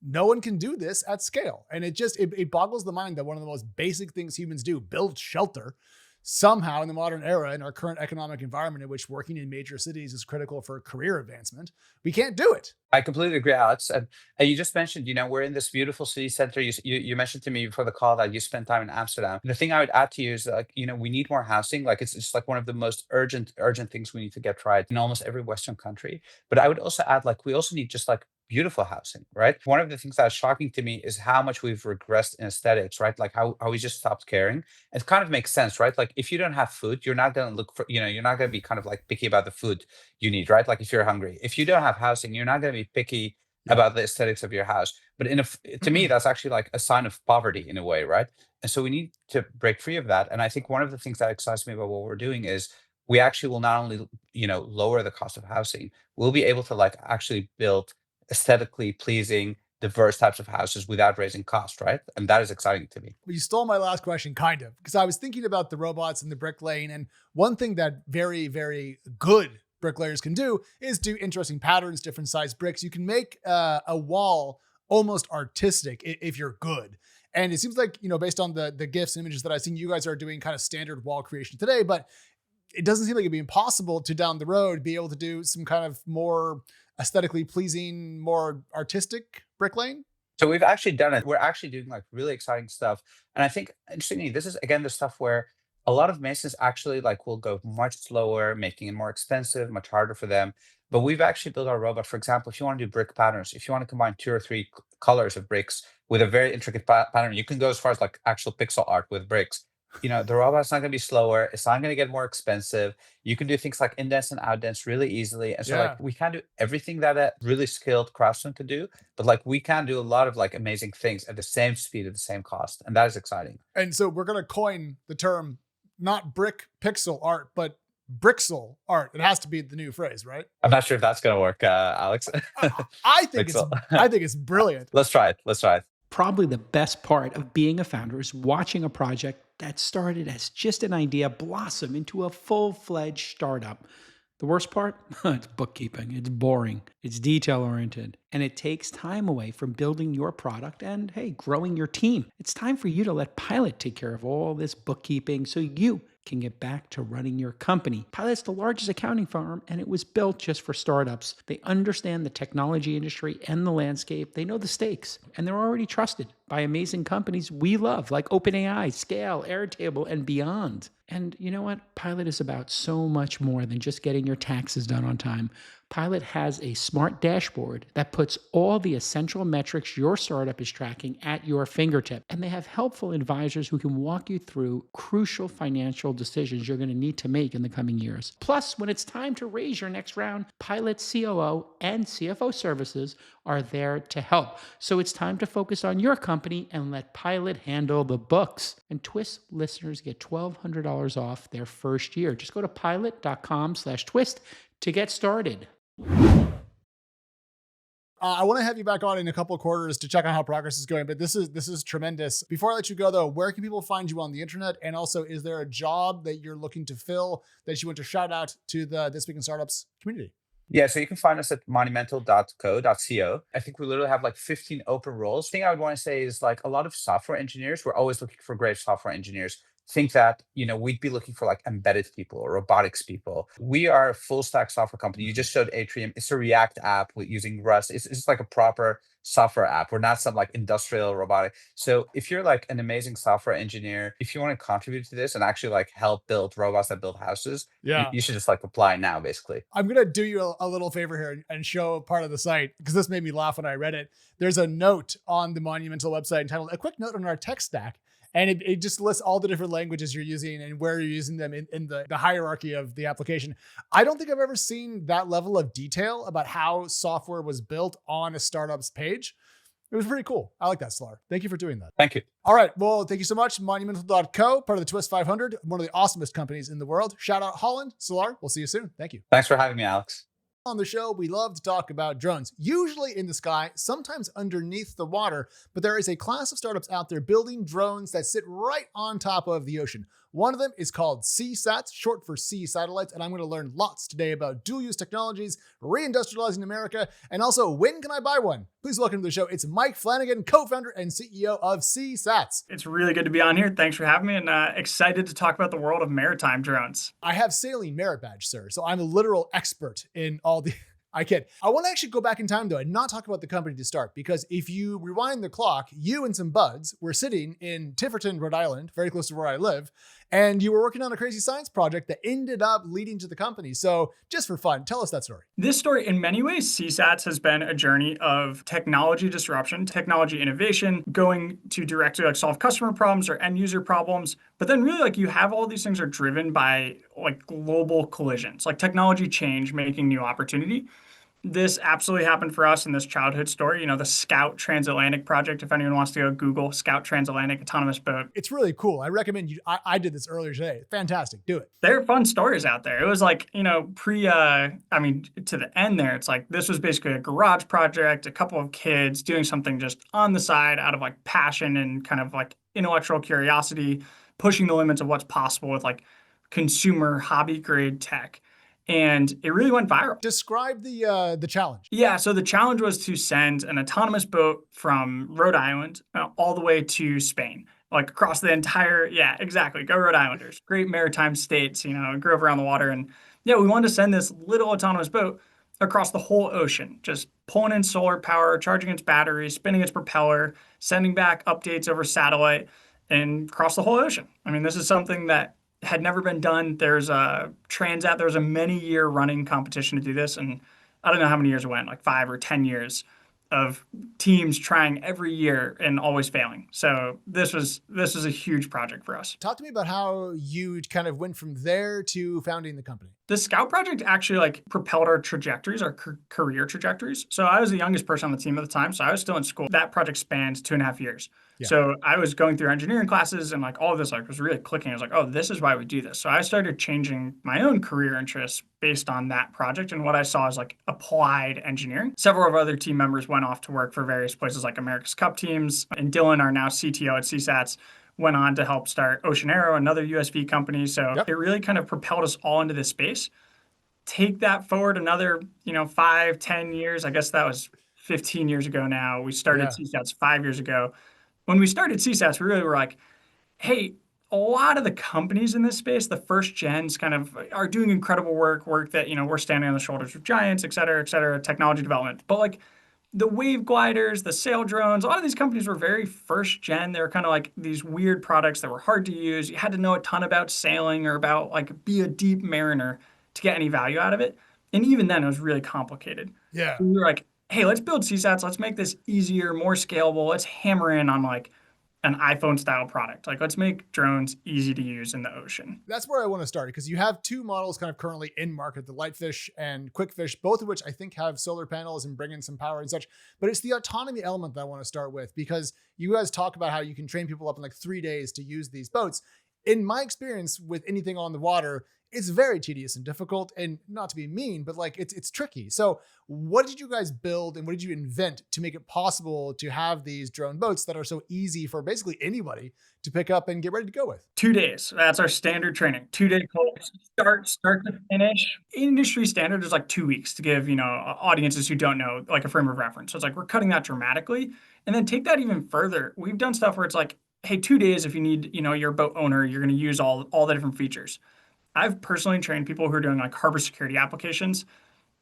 no one can do this at scale. And it boggles the mind that one of the most basic things humans do, build shelter, somehow in the modern era, in our current economic environment in which working in major cities is critical for career advancement, we can't do it. I completely agree, Alex. And you just mentioned, we're in this beautiful city center. You mentioned to me before the call that you spent time in Amsterdam. The thing I would add to you is like, we need more housing. Like it's just like one of the most urgent things we need to get right in almost every Western country. But I would also add, like, we also need just like beautiful housing, right? One of the things that's shocking to me is how much we've regressed in aesthetics, right? Like how we just stopped caring. It kind of makes sense, right? Like if you don't have food, you're not going to look for, you're not going to be kind of like picky about the food you need, right? Like if you're hungry, if you don't have housing, you're not going to be picky Yeah. about the aesthetics of your house. But to me, that's actually like a sign of poverty in a way, right? And so we need to break free of that. And I think one of the things that excites me about what we're doing is we actually will not only, lower the cost of housing, we'll be able to like actually build aesthetically pleasing, diverse types of houses without raising cost, right? And that is exciting to me. Well, you stole my last question, kind of, because I was thinking about the robots and the bricklaying. And one thing that very, very good bricklayers can do is do interesting patterns, different size bricks. You can make a wall almost artistic if you're good. And it seems like, based on the GIFs and images that I've seen, you guys are doing kind of standard wall creation today, but it doesn't seem like it'd be impossible to down the road be able to do some kind of more aesthetically pleasing, more artistic bricklaying. So we've actually done it. We're actually doing like really exciting stuff. And I think interestingly, this is again the stuff where a lot of masons actually like will go much slower, making it more expensive, much harder for them. But we've actually built our robot. For example, if you want to do brick patterns, if you want to combine two or three colors of bricks with a very intricate pattern, you can go as far as like actual pixel art with bricks. The robot's not going to be slower. It's not going to get more expensive. You can do things like indents and outdents really easily. And so like Yeah. we can't do everything that a really skilled craftsman could do, but like we can do a lot of like amazing things at the same speed, at the same cost. And that is exciting. And so we're going to coin the term not brick pixel art, but brixel art. It has to be the new phrase, right? I'm not sure if that's going to work, Alex. I think Pixel. it's brilliant. Let's try it. Let's try it. Probably the best part of being a founder is watching a project that started as just an idea blossom into a full-fledged startup. The worst part? It's bookkeeping. It's boring. It's detail-oriented. And it takes time away from building your product and, hey, growing your team. It's time for you to let Pilot take care of all this bookkeeping so you can get back to running your company. Pilot's the largest accounting firm, and it was built just for startups. They understand the technology industry and the landscape. They know the stakes, and they're already trusted by amazing companies we love, like OpenAI, Scale, Airtable, and beyond. And you know what? Pilot is about so much more than just getting your taxes done on time. Pilot has a smart dashboard that puts all the essential metrics your startup is tracking at your fingertip. And they have helpful advisors who can walk you through crucial financial decisions you're going to need to make in the coming years. Plus, when it's time to raise your next round, Pilot COO and CFO services are there to help. So it's time to focus on your company and let Pilot handle the books. And Twist listeners get $1,200 off their first year. Just go to pilot.com/twist to get started. I want to have you back on in a couple of quarters to check on how progress is going, but this is tremendous. Before I let you go though, where can people find you on the internet? And also, is there a job that you're looking to fill that you want to shout out to the This Week in Startups community? Yeah, so you can find us at monumental.co.co. I think we literally have like 15 open roles. The thing I would want to say is like a lot of software engineers, we're always looking for great software engineers. Think that, we'd be looking for like embedded people or robotics people. We are a full stack software company. You just showed Atrium. It's a React app with using Rust. It's like a proper software app. We're not some like industrial robotic. So if you're like an amazing software engineer, if you want to contribute to this and actually like help build robots that build houses, Yeah. you should just like apply now, basically. I'm going to do you a little favor here and show part of the site because this made me laugh when I read it. There's a note on the Monumental website entitled "A Quick Note on Our Tech Stack." And it just lists all the different languages you're using and where you're using them in the hierarchy of the application. I don't think I've ever seen that level of detail about how software was built on a startup's page. It was pretty cool. I like that, Salar. Thank you for doing that. Thank you. All right. Well, thank you so much. Monumental.co, part of the Twist 500, one of the awesomest companies in the world. Shout out Holland. Salar, we'll see you soon. Thank you. Thanks for having me, Alex. On the show, we love to talk about drones, usually in the sky, sometimes underneath the water, but there is a class of startups out there building drones that sit right on top of the ocean. One of them is called Seasats, short for Sea Satellites, and I'm going to learn lots today about dual-use technologies, reindustrializing America, and also when can I buy one? Please welcome to the show. It's Mike Flanigan, co-founder and CEO of Seasats. It's really good to be on here. Thanks for having me, and excited to talk about the world of maritime drones. I have sailing merit badge, sir, so I'm a literal expert in all the... I kid. I want to actually go back in time, though, and not talk about the company to start, because if you rewind the clock, you and some buds were sitting in Tiverton, Rhode Island, very close to where I live, and you were working on a crazy science project that ended up leading to the company. So just for fun, tell us that story. This story, in many ways, Seasats has been a journey of technology disruption, technology innovation, going to directly like solve customer problems or end user problems. But then really like you have all these things are driven by like global collisions, like technology change, making new opportunity. This absolutely happened for us in this childhood story. The Scout Transatlantic project, if anyone wants to go Google Scout Transatlantic autonomous boat. It's really cool. I recommend you. I did this earlier today. Fantastic. Do it. There are fun stories out there. It was like, to the end there, it's like this was basically a garage project, a couple of kids doing something just on the side out of like passion and kind of like intellectual curiosity, pushing the limits of what's possible with like consumer hobby grade tech. And it really went viral. Describe the challenge. Yeah, so the challenge was to send an autonomous boat from Rhode Island all the way to Spain, like across the entire, yeah, exactly. Go Rhode Islanders. Great maritime states, grew up around the water. And yeah, we wanted to send this little autonomous boat across the whole ocean, just pulling in solar power, charging its batteries, spinning its propeller, sending back updates over satellite, and across the whole ocean. I mean, this is something that had never been done. There's a Transat. There's a many-year running competition to do this, and I don't know how many years it went, like 5 or 10 years. of teams trying every year and always failing. So this was a huge project for us. Talk to me about how you kind of went from there to founding the company. The Scout project actually like propelled our trajectories, our career trajectories. So I was the youngest person on the team at the time, so I was still in school. That project spanned 2.5 years. Yeah. So I was going through engineering classes and like all of this like was really clicking. I was like, oh, this is why we do this. So I started changing my own career interests based on that project. And what I saw is like applied engineering. Several of our other team members went off to work for various places like America's Cup teams. And Dylan, our now CTO at Seasats, went on to help start Ocean Aero, another USV company. So It really kind of propelled us all into this space. Take that forward another, 5, 10 years. I guess that was 15 years ago now. We started Seasats 5 years ago. When we started Seasats, we really were like, hey, a lot of the companies in this space, the first gens kind of are doing incredible work that, we're standing on the shoulders of giants, et cetera, technology development. But like the wave gliders, the sail drones, a lot of these companies were very first gen. They were kind of like these weird products that were hard to use. You had to know a ton about sailing or about like be a deep mariner to get any value out of it. And even then it was really complicated. Yeah. So we were like, hey, let's build Seasats. Let's make this easier, more scalable. Let's hammer in on like an iPhone style product. Like let's make drones easy to use in the ocean. That's where I want to start because you have two models kind of currently in market, the Lightfish and Quickfish, both of which I think have solar panels and bring in some power and such. But it's the autonomy element that I want to start with because you guys talk about how you can train people up in like 3 days to use these boats. In my experience with anything on the water, it's very tedious and difficult, and not to be mean, but like it's tricky. So what did you guys build and what did you invent to make it possible to have these drone boats that are so easy for basically anybody to pick up and get ready to go with? 2 days. That's our standard training. 2-day course, start to finish. Industry standard is like 2 weeks to give, audiences who don't know like a frame of reference. So it's like we're cutting that dramatically. And then take that even further. We've done stuff where it's like, hey, 2 days if you need, you're a boat owner, you're going to use all the different features. I've personally trained people who are doing like harbor security applications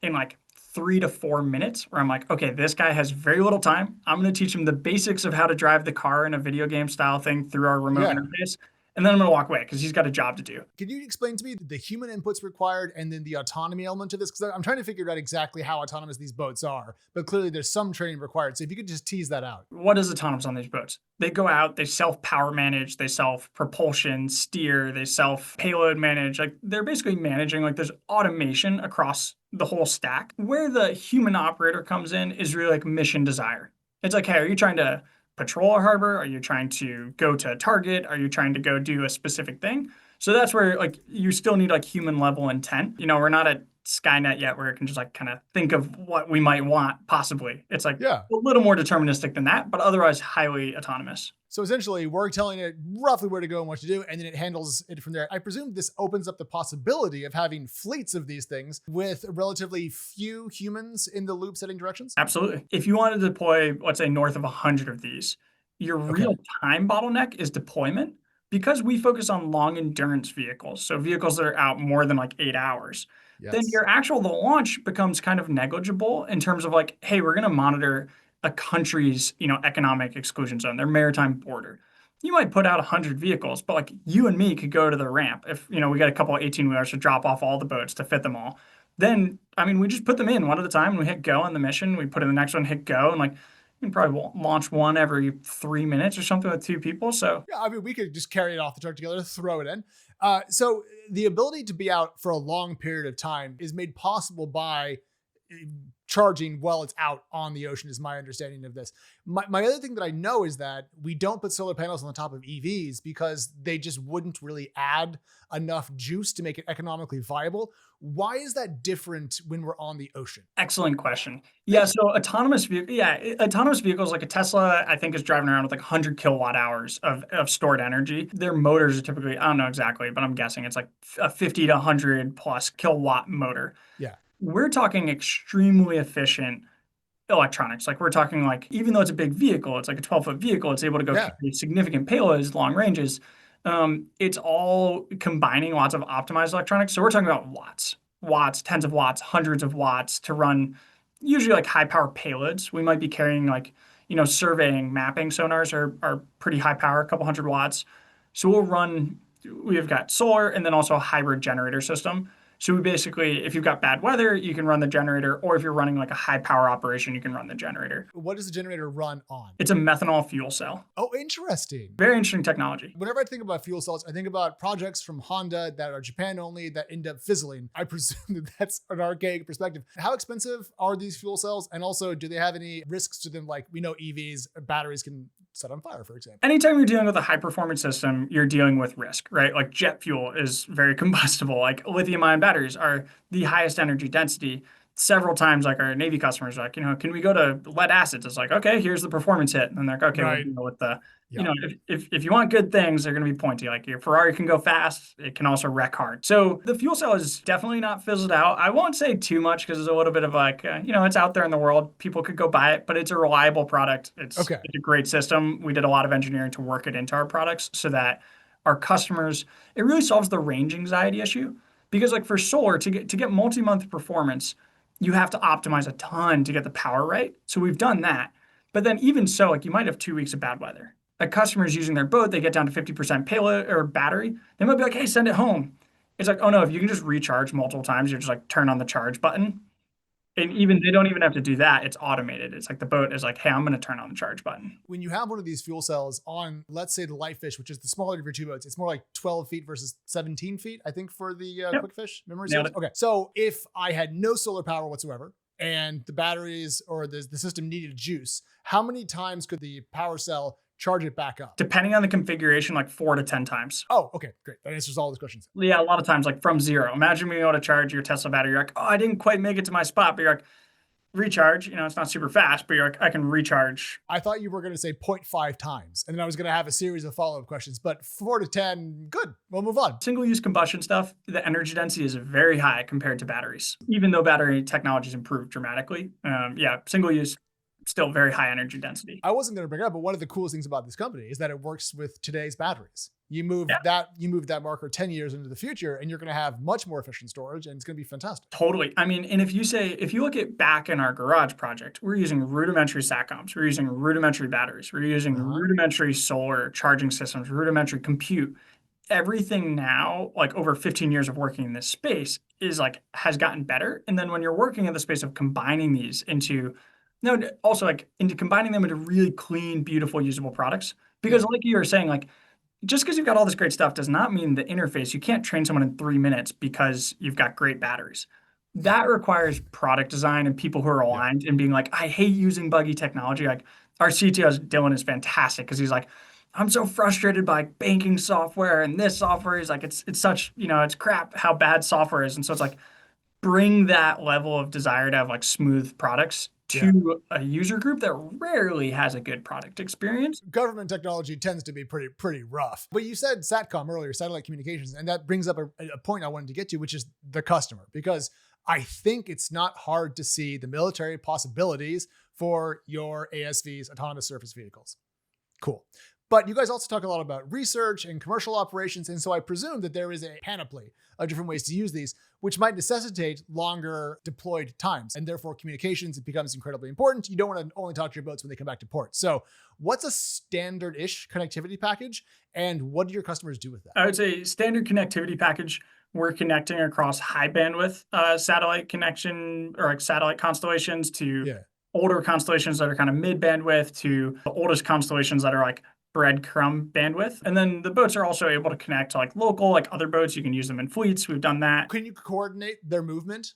in like 3 to 4 minutes where I'm like, okay, this guy has very little time. I'm going to teach him the basics of how to drive the car in a video game style thing through our remote interface. And then I'm going to walk away because he's got a job to do. Can you explain to me the human inputs required and then the autonomy element to this? Because I'm trying to figure out exactly how autonomous these boats are, but clearly there's some training required. So if you could just tease that out. What is autonomous on these boats? They go out, they self-power manage, they self-propulsion, steer, they self-payload manage. Like they're basically managing, like there's automation across the whole stack. Where the human operator comes in is really like mission desire. It's like, hey, are you trying to patrol a harbor? Are you trying to go to a target? Are you trying to go do a specific thing? So that's where like you still need like human level intent. We're not at Skynet yet where it can just like kind of think of what we might want possibly. It's like a little more deterministic than that, but otherwise highly autonomous. So essentially we're telling it roughly where to go and what to do, and then it handles it from there. I presume this opens up the possibility of having fleets of these things with relatively few humans in the loop setting directions? Absolutely. If you want to deploy, let's say north of 100 of these, your real time bottleneck is deployment. Because we focus on long endurance vehicles, so vehicles that are out more than like 8 hours, then the launch becomes kind of negligible in terms of like, hey, we're going to monitor a country's, economic exclusion zone, their maritime border. You might put out 100 vehicles, but like you and me could go to the ramp if, we got a couple of 18-wheelers to drop off all the boats to fit them all. Then, we just put them in one at a time and we hit go on the mission. We put in the next one, hit go, and like, you can probably launch one every 3 minutes or something with 2 people. So yeah, we could just carry it off the truck together, throw it in. So the ability to be out for a long period of time is made possible by charging while it's out on the ocean is my understanding of this. My other thing that I know is that we don't put solar panels on the top of EVs because they just wouldn't really add enough juice to make it economically viable. Why is that different when we're on the ocean? Excellent question. Yeah, so autonomous vehicles like a Tesla, I think is driving around with like 100 kilowatt hours of stored energy. Their motors are typically, I don't know exactly, but I'm guessing it's like a 50 to 100 plus kilowatt motor. Yeah. We're talking extremely efficient electronics. Like we're talking like, even though it's a big vehicle, it's like a 12-foot vehicle, it's able to go carry significant payloads, long ranges. It's all combining lots of optimized electronics. So we're talking about watts, tens of watts, hundreds of watts to run usually like high power payloads. We might be carrying like, surveying, mapping sonars are pretty high power, a couple 100 watts. So we've got solar and then also a hybrid generator system. So we basically, if you've got bad weather, you can run the generator, or if you're running like a high power operation, you can run the generator. What does the generator run on? It's a methanol fuel cell. Oh, interesting. Very interesting technology. Whenever I think about fuel cells, I think about projects from Honda that are Japan only that end up fizzling. I presume that that's an archaic perspective. How expensive are these fuel cells? And also, do they have any risks to them? Like we know EVs, batteries can set on fire, for example. Anytime you're dealing with a high performance system, you're dealing with risk, right? Like jet fuel is very combustible. Like lithium ion batteries are the highest energy density. Several times, like our Navy customers are like, can we go to lead acids? It's like, okay, here's the performance hit. And they're like, okay, Right. we'll deal with the, if you want good things, they're going to be pointy. Like your Ferrari can go fast. It can also wreck hard. So the fuel cell is definitely not fizzled out. I won't say too much because it's a little bit of like, it's out there in the world. People could go buy it, but it's a reliable product. It's a great system. We did a lot of engineering to work it into our products so that our customers, it really solves the range anxiety issue. Because like for solar, to get multi-month performance, you have to optimize a ton to get the power right. So we've done that. But then even so, like you might have 2 weeks of bad weather. A customer is using their boat, they get down to 50% payload or battery. They might be like, hey, send it home. It's like, oh no, if you can just recharge multiple times, you're just like turn on the charge button. And even they don't even have to do that. It's automated. It's like the boat is like, hey, I'm going to turn on the charge button. When you have one of these fuel cells on, let's say the Lightfish, which is the smaller of your two boats, it's more like 12 feet versus 17 feet, I think, for the Quickfish memory serves. Okay. So if I had no solar power whatsoever and the batteries or the system needed juice, how many times could the power cell charge it back up? Depending on the configuration, like 4 to 10 times. Oh, okay, great. That answers all those questions. Yeah, a lot of times, like from zero. Imagine being able to charge your Tesla battery. You're like, oh, I didn't quite make it to my spot. But you're like, recharge, it's not super fast, but you're like, I can recharge. I thought you were going to say 0.5 times, and then I was going to have a series of follow-up questions, but 4 to 10, good. We'll move on. Single-use combustion stuff, the energy density is very high compared to batteries, even though battery technology's improved dramatically. Single-use, still very high energy density. I wasn't going to bring it up, but one of the coolest things about this company is that it works with today's batteries. You move that marker 10 years into the future, and you're going to have much more efficient storage, and it's going to be fantastic. Totally. I mean, and if you look at back in our garage project, we're using rudimentary SATCOMs, we're using rudimentary batteries, we're using rudimentary solar charging systems, rudimentary compute. Everything now, like over 15 years of working in this space, is like has gotten better. And then when you're working in the space of combining these into combining them into really clean, beautiful, usable products. Because like you were saying, like just because you've got all this great stuff does not mean the interface, you can't train someone in 3 minutes because you've got great batteries. That requires product design and people who are aligned and being like, I hate using buggy technology. Like our CTO, Dylan, is fantastic because he's like, I'm so frustrated by banking software and this software. He's like, it's such, it's crap how bad software is. And so it's like, bring that level of desire to have like smooth products to a user group that rarely has a good product experience. Government technology tends to be pretty rough. But you said SATCOM earlier, satellite communications, and that brings up a point I wanted to get to, which is the customer, because I think it's not hard to see the military possibilities for your ASVs, autonomous surface vehicles. Cool. But you guys also talk a lot about research and commercial operations. And so I presume that there is a panoply of different ways to use these, which might necessitate longer deployed times. And therefore communications, it becomes incredibly important. You don't want to only talk to your boats when they come back to port. So what's a standard-ish connectivity package? And what do your customers do with that? I would say standard connectivity package, we're connecting across high bandwidth satellite connection or like satellite constellations to older constellations that are kind of mid bandwidth to the oldest constellations that are like breadcrumb bandwidth. And then the boats are also able to connect to like local, like other boats. You can use them in fleets. We've done that. Can you coordinate their movement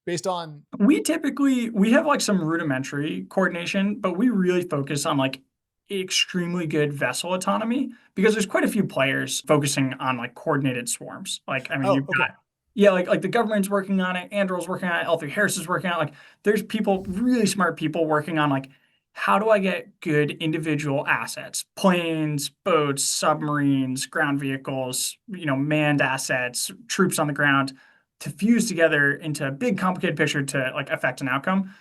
based on? We have like some rudimentary coordination, but we really focus on like extremely good vessel autonomy because there's quite a few players focusing on like coordinated swarms. Like, I mean, like the government's working on it. Anduril's working on it. L3Harris is working on it. Like there's people, really smart people working on like, how do I get good individual assets, planes, boats, submarines, ground vehicles, manned assets, troops on the ground to fuse together into a big complicated picture to like affect an outcome?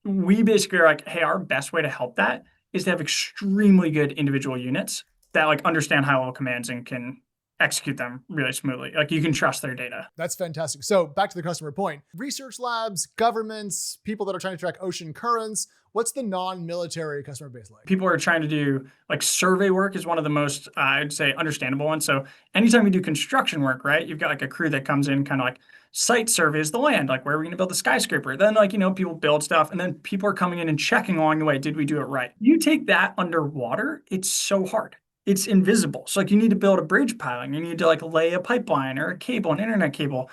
We basically are like, hey, our best way to help that is to have extremely good individual units that like understand high level commands and can execute them really smoothly. Like you can trust their data. That's fantastic. So back to the customer point, research labs, governments, people that are trying to track ocean currents. What's the non-military customer base like? People are trying to do like survey work is one of the most, I'd say, understandable ones. So anytime you do construction work, right, you've got like a crew that comes in kind of like site surveys the land, like where are we going to build the skyscraper? Then like, people build stuff and then people are coming in and checking along the way. Did we do it right? You take that underwater, it's so hard. It's invisible. So like you need to build a bridge piling. You need to like lay a pipeline or a cable, an internet cable.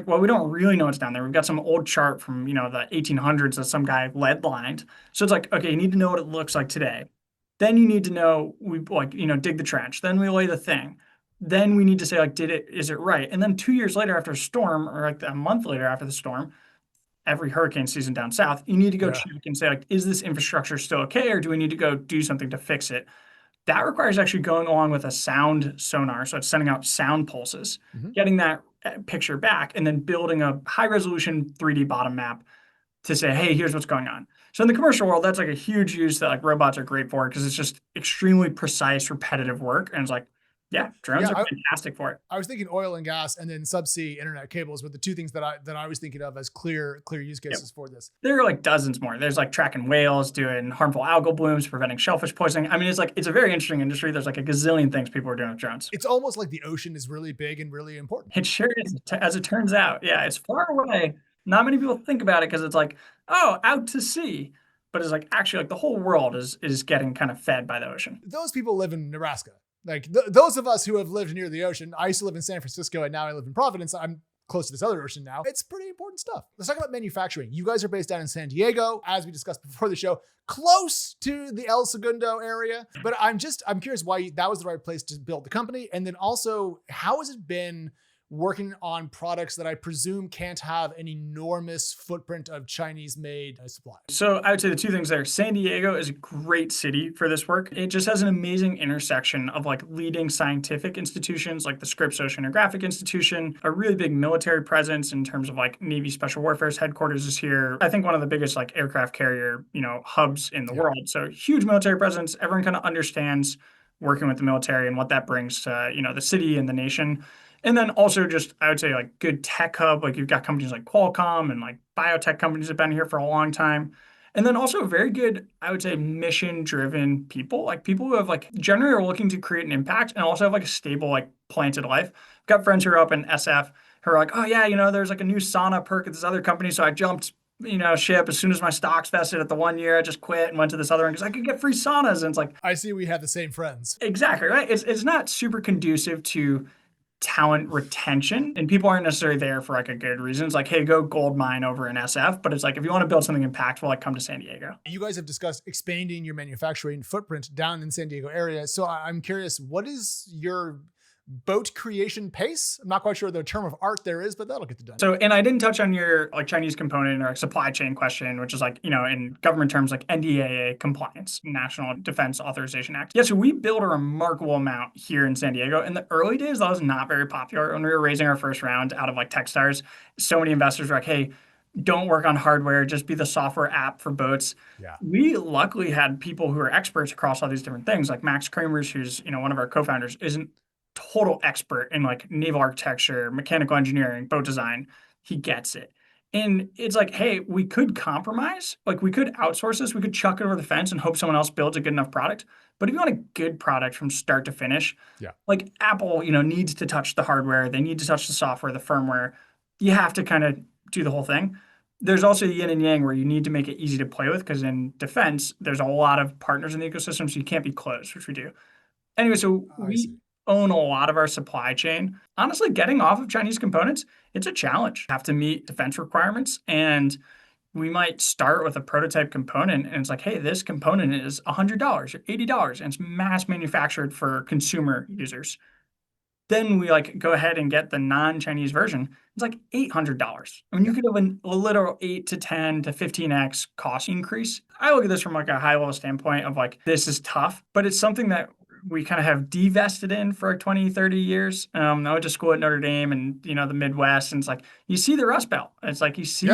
Well, we don't really know what's down there. We've got some old chart from, the 1800s that some guy lead lined. So it's like, okay, you need to know what it looks like today. Then you need to know, dig the trench. Then we lay the thing. Then we need to say, like, is it right? And then 2 years later after a storm, or like a month later after the storm, every hurricane season down south, you need to go check and say, like, is this infrastructure still okay? Or do we need to go do something to fix it? That requires actually going along with a sound sonar. So it's sending out sound pulses, getting that picture back, and then building a high resolution 3D bottom map to say, hey, here's what's going on. So in the commercial world, that's like a huge use that like robots are great for because it's just extremely precise, repetitive work. And it's like, yeah, drones are fantastic for it. I was thinking oil and gas and then subsea internet cables were the two things that I was thinking of as clear use cases for this. There are like dozens more. There's like tracking whales, doing harmful algal blooms, preventing shellfish poisoning. I mean, it's a very interesting industry. There's like a gazillion things people are doing with drones. It's almost like the ocean is really big and really important. It sure is, as it turns out. Yeah, it's far away. Not many people think about it because it's like, oh, out to sea. But it's like actually like the whole world is getting kind of fed by the ocean. Those people live in Nebraska. Like those of us who have lived near the ocean, I used to live in San Francisco and now I live in Providence. I'm close to this other ocean now. It's pretty important stuff. Let's talk about manufacturing. You guys are based down in San Diego, as we discussed before the show, close to the El Segundo area. But I'm curious why that was the right place to build the company. And then also, how has it been working on products that I presume can't have an enormous footprint of Chinese-made supply? So I would say the two things there. San Diego is a great city for this work. It just has an amazing intersection of like leading scientific institutions like the Scripps Oceanographic Institution, a really big military presence in terms of like Navy Special Warfare's headquarters is here. I think one of the biggest like aircraft carrier, hubs in the world. So huge military presence. Everyone kind of understands working with the military and what that brings to, the city and the nation. And then also just, I would say like good tech hub, like you've got companies like Qualcomm and like biotech companies that have been here for a long time. And then also very good, I would say mission driven people, like people who have like generally are looking to create an impact and also have like a stable, like planted life. I've got friends who are up in SF who are like, oh yeah, there's like a new sauna perk at this other company. So I jumped, ship as soon as my stocks vested at the 1 year, I just quit and went to this other one because I could get free saunas. And it's like, I see we have the same friends. Exactly, right? It's not super conducive to talent retention, and people aren't necessarily there for like a good reason. It's like, hey, go gold mine over in SF, but it's like if you want to build something impactful, like come to San Diego. You guys have discussed expanding your manufacturing footprint down in the San Diego area. So I'm curious, what is your boat creation pace? I'm not quite sure the term of art there is, but that'll get it done. So, and I didn't touch on your like Chinese component or supply chain question, which is like, in government terms, like NDAA compliance, National Defense Authorization Act. Yeah, so we built a remarkable amount here in San Diego. In the early days, that was not very popular. When we were raising our first round out of like Techstars, so many investors were like, hey, don't work on hardware, just be the software app for boats. Yeah. We luckily had people who are experts across all these different things, like Max Kramers, who's, one of our co-founders, isn't total expert in like naval architecture, mechanical engineering, boat design. He gets it. And it's like, hey, we could compromise. Like we could outsource this. We could chuck it over the fence and hope someone else builds a good enough product. But if you want a good product from start to finish, like Apple, needs to touch the hardware. They need to touch the software, the firmware. You have to kind of do the whole thing. There's also yin and yang where you need to make it easy to play with because in defense, there's a lot of partners in the ecosystem, so you can't be closed, which we do. Anyway, so we own a lot of our supply chain. Honestly, getting off of Chinese components, it's a challenge. You have to meet defense requirements, and we might start with a prototype component, and it's like, hey, this component is $100 or $80, and it's mass manufactured for consumer users. Then we like go ahead and get the non-Chinese version. It's like $800. I mean, you could have a literal 8 to 10 to 15x cost increase. I look at this from like a high level standpoint of like, this is tough, but it's something that we kind of have divested in for 20, 30 years. I went to school at Notre Dame and, the Midwest. And it's like, you see the Rust Belt. It's like, you see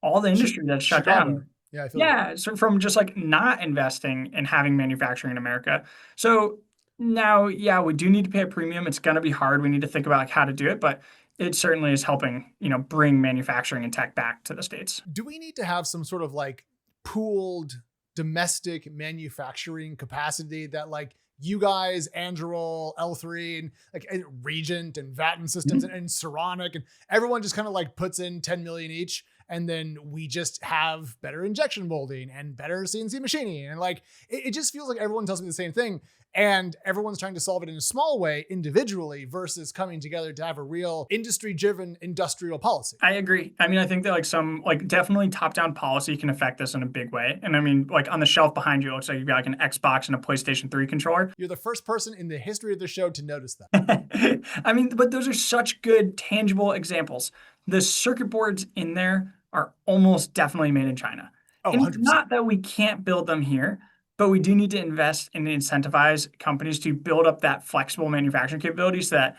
all the industry that's shut down. Yeah. So from just like not investing and having manufacturing in America. So Now, yeah, we do need to pay a premium. It's going to be hard. We need to think about like how to do it, but it certainly is helping, bring manufacturing and tech back to the States. Do we need to have some sort of like pooled domestic manufacturing capacity that like you guys, Anduril, L3, and like Regent and Vatten Systems and Saronic, and everyone just kind of like puts in 10 million each, and then we just have better injection molding and better CNC machining, and like it just feels like everyone tells me the same thing, and everyone's trying to solve it in a small way individually versus coming together to have a real industry-driven industrial policy. I agree. I mean, I think that like some like definitely top-down policy can affect this in a big way. And I mean, like on the shelf behind you, it looks like you've got like an Xbox and a PlayStation 3 controller. You're the first person in the history of the show to notice that. I mean, but those are such good tangible examples. The circuit boards in there are almost definitely made in China. Oh, and 100%. It's not that we can't build them here, but we do need to invest and incentivize companies to build up that flexible manufacturing capability so that,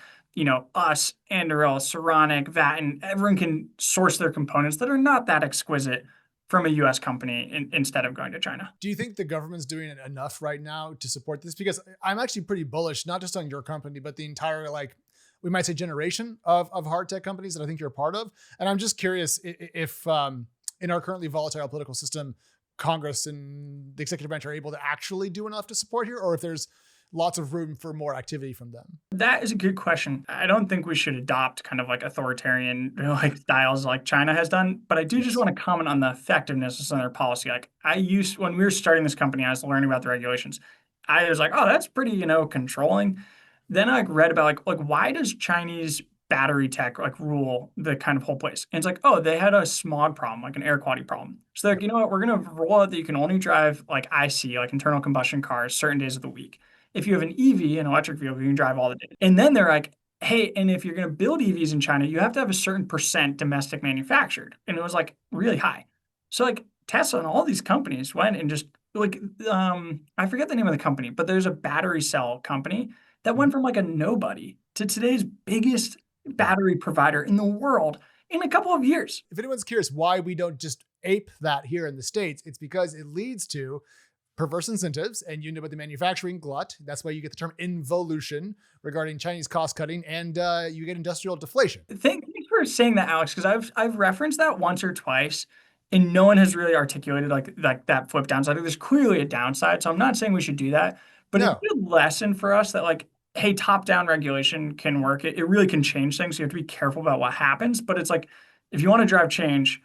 us, Anduril, Saronic, Vatten, everyone can source their components that are not that exquisite from a US company instead of going to China. Do you think the government's doing enough right now to support this? Because I'm actually pretty bullish, not just on your company, but the entire, like, we might say generation of hard tech companies that I think you're a part of. And I'm just curious if in our currently volatile political system, Congress and the executive branch are able to actually do enough to support here, or if there's lots of room for more activity from them. That is a good question. I don't think we should adopt kind of like authoritarian like styles like China has done, but I do just want to comment on the effectiveness of some of their policy. Like when we were starting this company, I was learning about the regulations. I was like, oh, that's pretty, controlling. Then I read about like why does Chinese battery tech like rule the kind of whole place? And it's like, oh, they had a smog problem, like an air quality problem. So they're like, you know what, we're gonna roll out that you can only drive like IC, like internal combustion cars, certain days of the week. If you have an EV, an electric vehicle, you can drive all the day. And then they're like, hey, and if you're gonna build EVs in China, you have to have a certain percent domestic manufactured. And it was like really high. So like Tesla and all these companies went and just like I forget the name of the company, but there's a battery cell company that went from like a nobody to today's biggest battery provider in the world in a couple of years. If anyone's curious why we don't just ape that here in the States, it's because it leads to perverse incentives, and you know about the manufacturing glut. That's why you get the term involution regarding Chinese cost cutting, and you get industrial deflation. Thank you for saying that, Alex, because I've referenced that once or twice, and no one has really articulated like that flip downside. There's clearly a downside, so I'm not saying we should do that, but No. It's a good lesson for us that like, hey, top-down regulation can work. It really can change things. You have to be careful about what happens, but it's like if you want to drive change,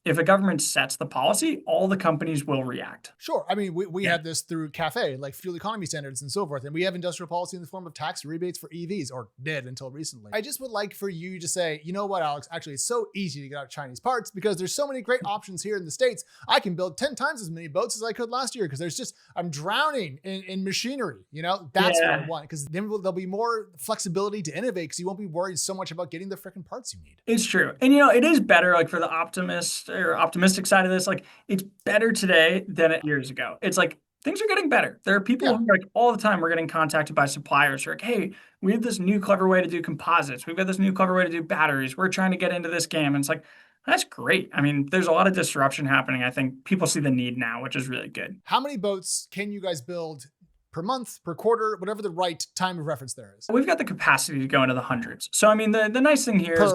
if a government sets the policy, all the companies will react. Sure. I mean, we have this through CAFE, like fuel economy standards and so forth. And we have industrial policy in the form of tax rebates for EVs, or did until recently. I just would like for you to say, you know what, Alex, actually, it's so easy to get out Chinese parts because there's so many great options here in the States. I can build 10 times as many boats as I could last year because I'm drowning in machinery. That's what I want, because then there'll be more flexibility to innovate because you won't be worried so much about getting the freaking parts you need. It's true. And, it is better like for the optimistic side of this, like it's better today than years ago. It's like things are getting better. There are people who like all the time we're getting contacted by suppliers who are like, hey, we have this new clever way to do composites. We've got this new clever way to do batteries. We're trying to get into this game. And it's like, that's great. I mean, there's a lot of disruption happening. I think people see the need now, which is really good. How many boats can you guys build per month, per quarter, whatever the right time of reference there is? We've got the capacity to go into the hundreds. So, I mean, the nice thing here is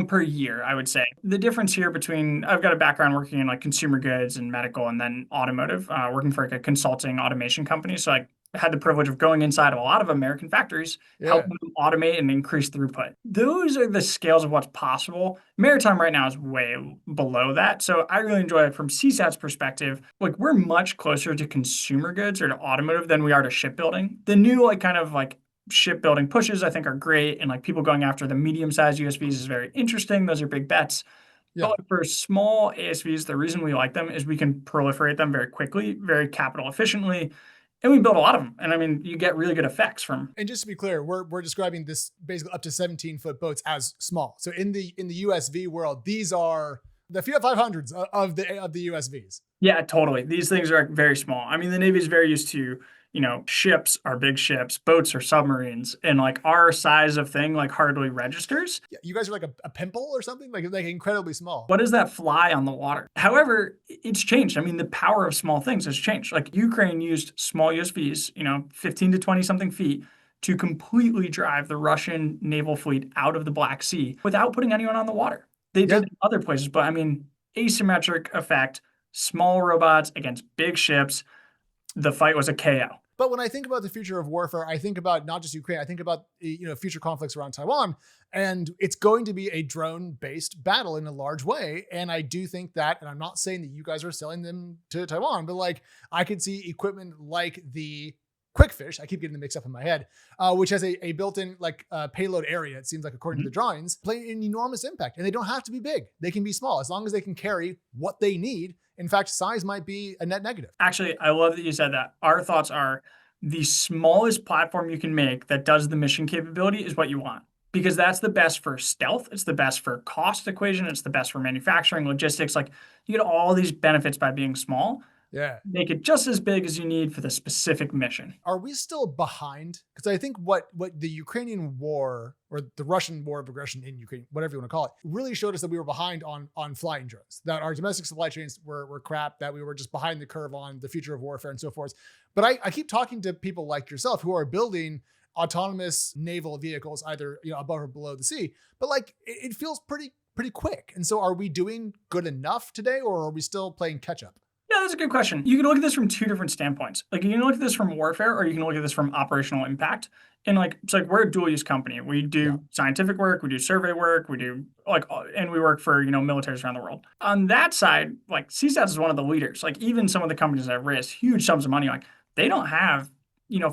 per year, I would say. The difference here between, I've got a background working in like consumer goods and medical and then automotive, working for like a consulting automation company. So I had the privilege of going inside of a lot of American factories, helping them automate and increase throughput. Those are the scales of what's possible. Maritime right now is way below that. So I really enjoy it from Seasats perspective. Like we're much closer to consumer goods or to automotive than we are to shipbuilding. The new like kind of like shipbuilding pushes I think are great. And like people going after the medium-sized USVs is very interesting. Those are big bets. Yeah. But for small ASVs, the reason we like them is we can proliferate them very quickly, very capital efficiently. And we build a lot of them. And I mean, you get really good effects from. And just to be clear, we're describing this basically up to 17-foot boats as small. So in the USV world, these are the Fiat 500s of the USVs. Yeah, totally. These things are very small. I mean, the Navy is very used to ships are big ships, boats are submarines, and like our size of thing like hardly registers. Yeah, you guys are like a pimple or something, like incredibly small. What does that fly on the water? However, it's changed. I mean, the power of small things has changed. Like Ukraine used small USVs, 15 to 20 something feet, to completely drive the Russian naval fleet out of the Black Sea without putting anyone on the water. They did in other places, but I mean, asymmetric effect, small robots against big ships. The fight was a KO. But when I think about the future of warfare, I think about not just Ukraine, I think about future conflicts around Taiwan, and it's going to be a drone-based battle in a large way. And I do think that, and I'm not saying that you guys are selling them to Taiwan, but like I could see equipment like the Quickfish, I keep getting them mixed up in my head, which has a built-in payload area, it seems like, according to the drawings, play an enormous impact. And they don't have to be big. They can be small as long as they can carry what they need. In fact, size might be a net negative. Actually, I love that you said that. Our thoughts are the smallest platform you can make that does the mission capability is what you want, because that's the best for stealth. It's the best for cost equation. It's the best for manufacturing, logistics. Like you get all these benefits by being small. Yeah. Make it just as big as you need for the specific mission. Are we still behind? Because I think what the Ukrainian war, or the Russian war of aggression in Ukraine, whatever you want to call it, really showed us that we were behind on flying drones, that our domestic supply chains were crap, that we were just behind the curve on the future of warfare and so forth. But I keep talking to people like yourself who are building autonomous naval vehicles, either above or below the sea, but like it feels pretty quick. And so are we doing good enough today, or are we still playing catch up? Yeah, that's a good question. You can look at this from two different standpoints. Like you can look at this from warfare, or you can look at this from operational impact. And it's like we're a dual use company. We do scientific work, we do survey work, we do and we work for militaries around the world. On that side, like Seasats is one of the leaders. Like even some of the companies that have raised huge sums of money, like they don't have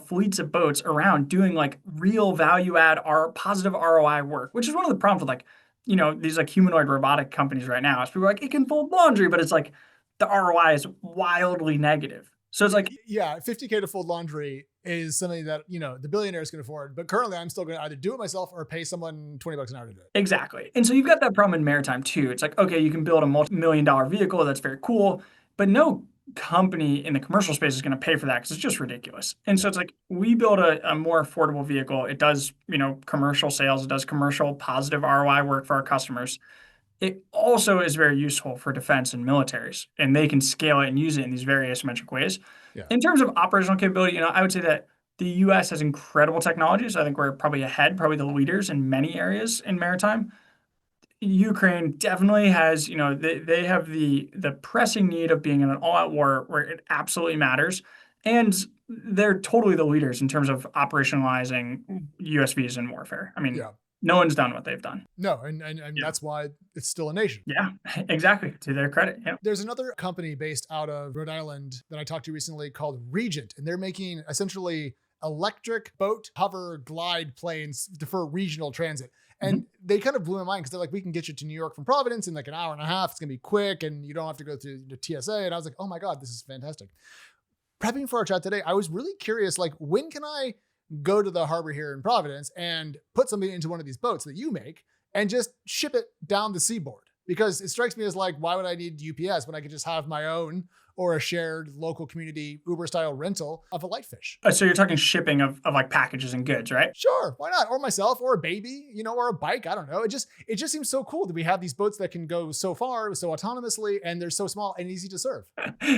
fleets of boats around doing like real value add or positive ROI work, which is one of the problems with these like humanoid robotic companies right now. Is people are like, it can fold laundry, but it's like the ROI is wildly negative. So it's like, yeah, $50K to fold laundry is something that, the billionaires can afford. But currently I'm still going to either do it myself or pay someone $20 an hour to do it. Exactly. And so you've got that problem in maritime too. It's like, okay, you can build a multi-million-dollar vehicle. That's very cool. But no company in the commercial space is going to pay for that because it's just ridiculous. And so it's like, we build a more affordable vehicle. It does, commercial sales. It does commercial positive ROI work for our customers. It also is very useful for defense and militaries, and they can scale it and use it in these very asymmetric ways. Yeah. In terms of operational capability, I would say that the U.S. has incredible technology. So I think we're probably ahead, probably the leaders in many areas in maritime. Ukraine definitely has, they have the pressing need of being in an all-out war where it absolutely matters. And they're totally the leaders in terms of operationalizing USVs in warfare. I mean, no one's done what they've done. No, and that's why it's still a nation. Yeah, exactly. To their credit. Yeah. There's another company based out of Rhode Island that I talked to recently called Regent, and they're making essentially electric boat, hover, glide planes for regional transit. And they kind of blew my mind because they're like, we can get you to New York from Providence in like an hour and a half. It's going to be quick and you don't have to go through the TSA. And I was like, oh my God, this is fantastic. Prepping for our chat today, I was really curious, like, when can I go to the harbor here in Providence and put something into one of these boats that you make and just ship it down the seaboard? Because it strikes me as like, why would I need UPS when I could just have my own or a shared local community Uber style rental of a lightfish? So you're talking shipping of like packages and goods, right? Sure. Why not? Or myself, or a baby, or a bike. I don't know. It just seems so cool that we have these boats that can go so far, so autonomously, and they're so small and easy to serve.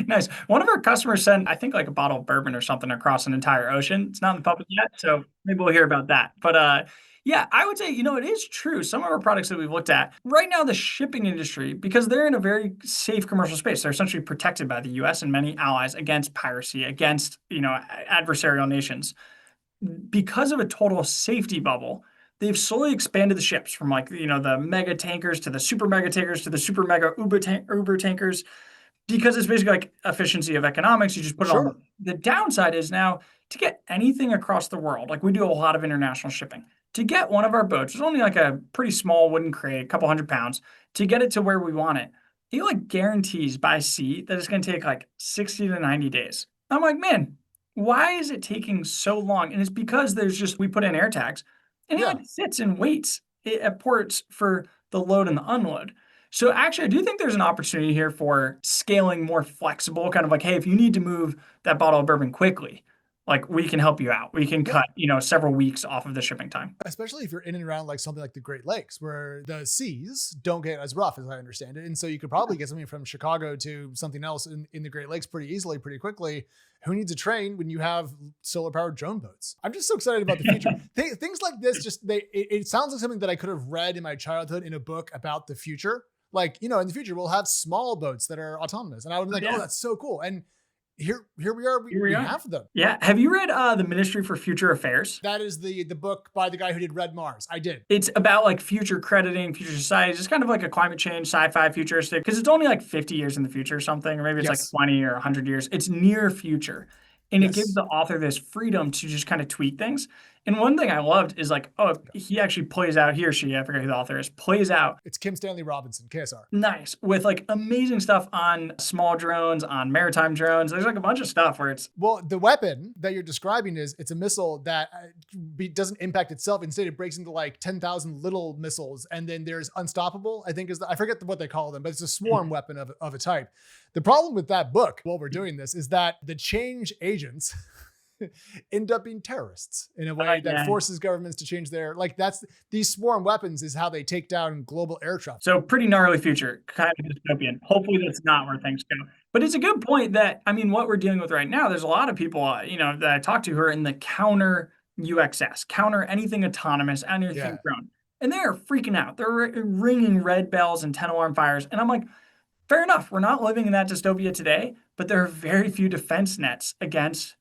Nice. One of our customers sent, I think, like a bottle of bourbon or something across an entire ocean. It's not in the public yet, so maybe we'll hear about that. But yeah, I would say, it is true. Some of our products that we've looked at right now, the shipping industry, because they're in a very safe commercial space, they're essentially protected by the US and many allies against piracy, against, adversarial nations. Because of a total safety bubble, they've slowly expanded the ships from like, the mega tankers to the super mega tankers to the super mega Uber tankers, because it's basically like efficiency of economics. You just put it on. The downside is now to get anything across the world, like we do a lot of international shipping. To get one of our boats, it's only like a pretty small wooden crate, a couple 100 pounds, to get it to where we want it. It like guarantees by sea that it's going to take like 60 to 90 days. I'm like, man, why is it taking so long? And it's because we put in air tags and it like sits and waits at ports for the load and the unload. So actually, I do think there's an opportunity here for scaling more flexible, kind of like, hey, if you need to move that bottle of bourbon quickly, like we can help you out. We can cut, several weeks off of the shipping time. Especially if you're in and around like something like the Great Lakes, where the seas don't get as rough as I understand it. And so you could probably get something from Chicago to something else in the Great Lakes pretty easily, pretty quickly. Who needs a train when you have solar powered drone boats? I'm just so excited about the future. Things like this, it sounds like something that I could have read in my childhood in a book about the future. Like, in the future, we'll have small boats that are autonomous. And I would be like, oh, that's so cool. And here we are. We have them. Yeah. Have you read The Ministry for Future Affairs? That is the book by the guy who did Red Mars. I did. It's about like future crediting, future society. It's kind of like a climate change, sci-fi, futuristic, because it's only like 50 years in the future or something, or maybe it's like 20 or 100 years. It's near future. And it gives the author this freedom to just kind of tweak things. And one thing I loved is like, he actually plays out, he or she, I forget who the author is, plays out. It's Kim Stanley Robinson, KSR. Nice. With like amazing stuff on small drones, on maritime drones. There's like a bunch of stuff where it's... Well, the weapon that you're describing it's a missile that doesn't impact itself. Instead, it breaks into like 10,000 little missiles. And then there's Unstoppable, I think I forget what they call them, but it's a swarm weapon of a type. The problem with that book, while we're doing this, is that the change agents end up being terrorists in a way that forces governments to change these swarm weapons is how they take down global air traffic. So pretty gnarly future, kind of dystopian. Hopefully that's not where things go. But it's a good point that, what we're dealing with right now, there's a lot of people, that I talk to who are in the counter UXS, counter anything autonomous, anything drone. And they're freaking out. They're ringing red bells and 10 alarm fires. And I'm like, fair enough. We're not living in that dystopia today, but there are very few defense nets against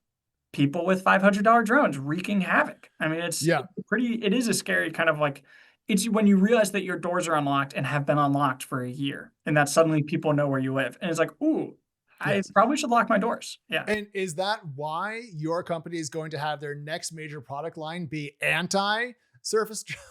people with $500 drones wreaking havoc. It is a scary kind of like, it's when you realize that your doors are unlocked and have been unlocked for a year, and that suddenly people know where you live. And it's like, ooh, I probably should lock my doors. Yeah. And is that why your company is going to have their next major product line be anti-surface drones?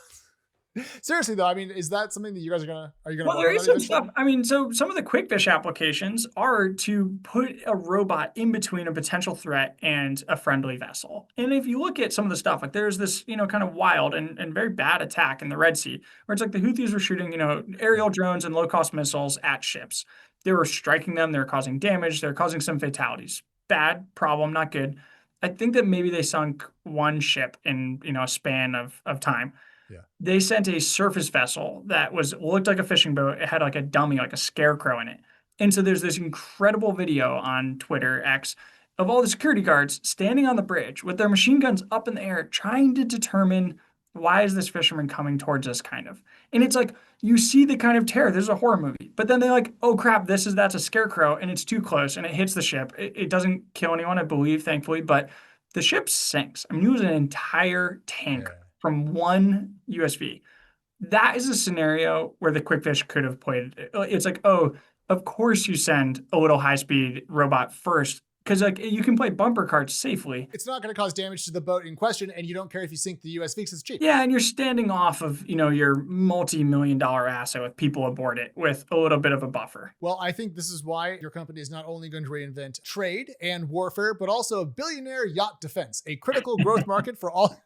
Seriously though, is that something that you guys are gonna Well, there is some stuff. So some of the quick fish applications are to put a robot in between a potential threat and a friendly vessel. And if you look at some of the stuff, like there's this, kind of wild and very bad attack in the Red Sea, where it's like the Houthis were shooting, aerial drones and low-cost missiles at ships. They were striking them, they were causing damage, they were causing some fatalities. Bad, problem, not good. I think that maybe they sunk one ship in, a span of time. Yeah. They sent a surface vessel that looked like a fishing boat. It had like a dummy, like a scarecrow in it. And so there's this incredible video on Twitter, X, of all the security guards standing on the bridge with their machine guns up in the air, trying to determine why is this fisherman coming towards us, kind of. And it's like, you see the kind of terror. There's a horror movie. But then they're like, oh crap, that's a scarecrow and it's too close and it hits the ship. It doesn't kill anyone, I believe, thankfully, but the ship sinks. It was an entire tank. Yeah. From one USV. That is a scenario where the quick fish could have played it. It's like, oh, of course you send a little high-speed robot first, because like you can play bumper cars safely. It's not going to cause damage to the boat in question, and you don't care if you sink the USV because it's cheap. Yeah, and you're standing off of, your multi-million-dollar asset with people aboard it with a little bit of a buffer. Well, I think this is why your company is not only going to reinvent trade and warfare, but also billionaire yacht defense, a critical growth market for all.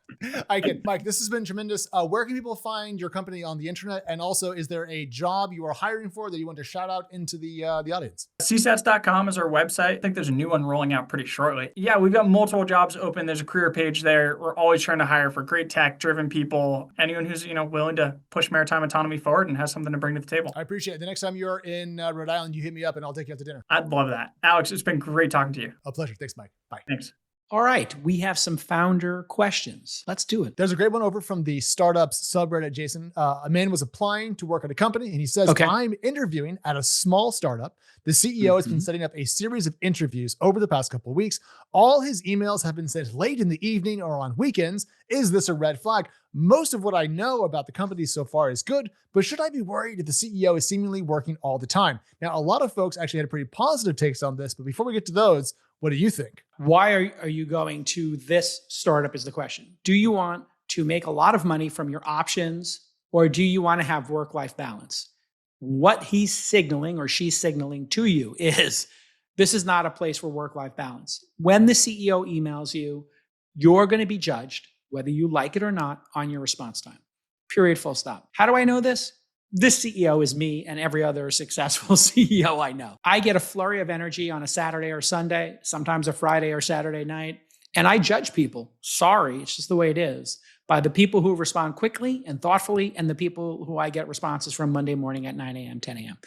Mike, this has been tremendous. Where can people find your company on the internet? And also, is there a job you are hiring for that you want to shout out into the audience? Seasats.com is our website. I think there's a new one rolling out pretty shortly. Yeah, we've got multiple jobs open. There's a career page there. We're always trying to hire for great tech-driven people. Anyone who's willing to push maritime autonomy forward and has something to bring to the table. I appreciate it. The next time you're in Rhode Island, you hit me up and I'll take you out to dinner. I'd love that. Alex, it's been great talking to you. A pleasure. Thanks, Mike. Bye. Thanks. All right, we have some founder questions. Let's do it. There's a great one over from the startups subreddit, Jason. A man was applying to work at a company and he says, I'm interviewing at a small startup. The CEO has been setting up a series of interviews over the past couple of weeks. All his emails have been sent late in the evening or on weekends. Is this a red flag? Most of what I know about the company so far is good, but should I be worried if the CEO is seemingly working all the time? Now, a lot of folks actually had pretty positive takes on this, but before we get to those, what do you think? Why are you going to this startup is the question. Do you want to make a lot of money from your options, or do you want to have work-life balance? What he's signaling or she's signaling to you is this is not a place for work-life balance. When the CEO emails you, you're going to be judged, whether you like it or not, on your response time. Period, full stop. How do I know this? This CEO is me and every other successful CEO I know. I get a flurry of energy on a Saturday or Sunday, sometimes a Friday or Saturday night. And I judge people. Sorry, it's just the way it is. By the people who respond quickly and thoughtfully, and the people who I get responses from Monday morning at 9 a.m., 10 a.m.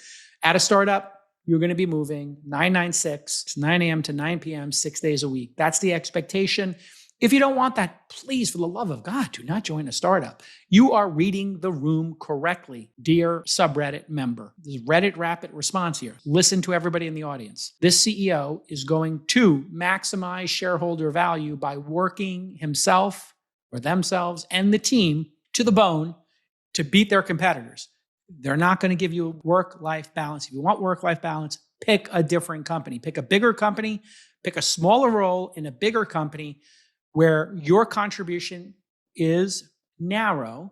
At a startup, you're going to be moving 996, 9 a.m. to 9 p.m., 6 days a week. That's the expectation. If you don't want that, please, for the love of God, do not join a startup. You are reading the room correctly, dear subreddit member. This is Reddit Rapid Response here. Listen to everybody in the audience. This CEO is going to maximize shareholder value by working himself or themselves and the team to the bone to beat their competitors. They're not going to give you work-life balance. If you want work-life balance, pick a different company. Pick a bigger company, pick a smaller role in a bigger company where your contribution is narrow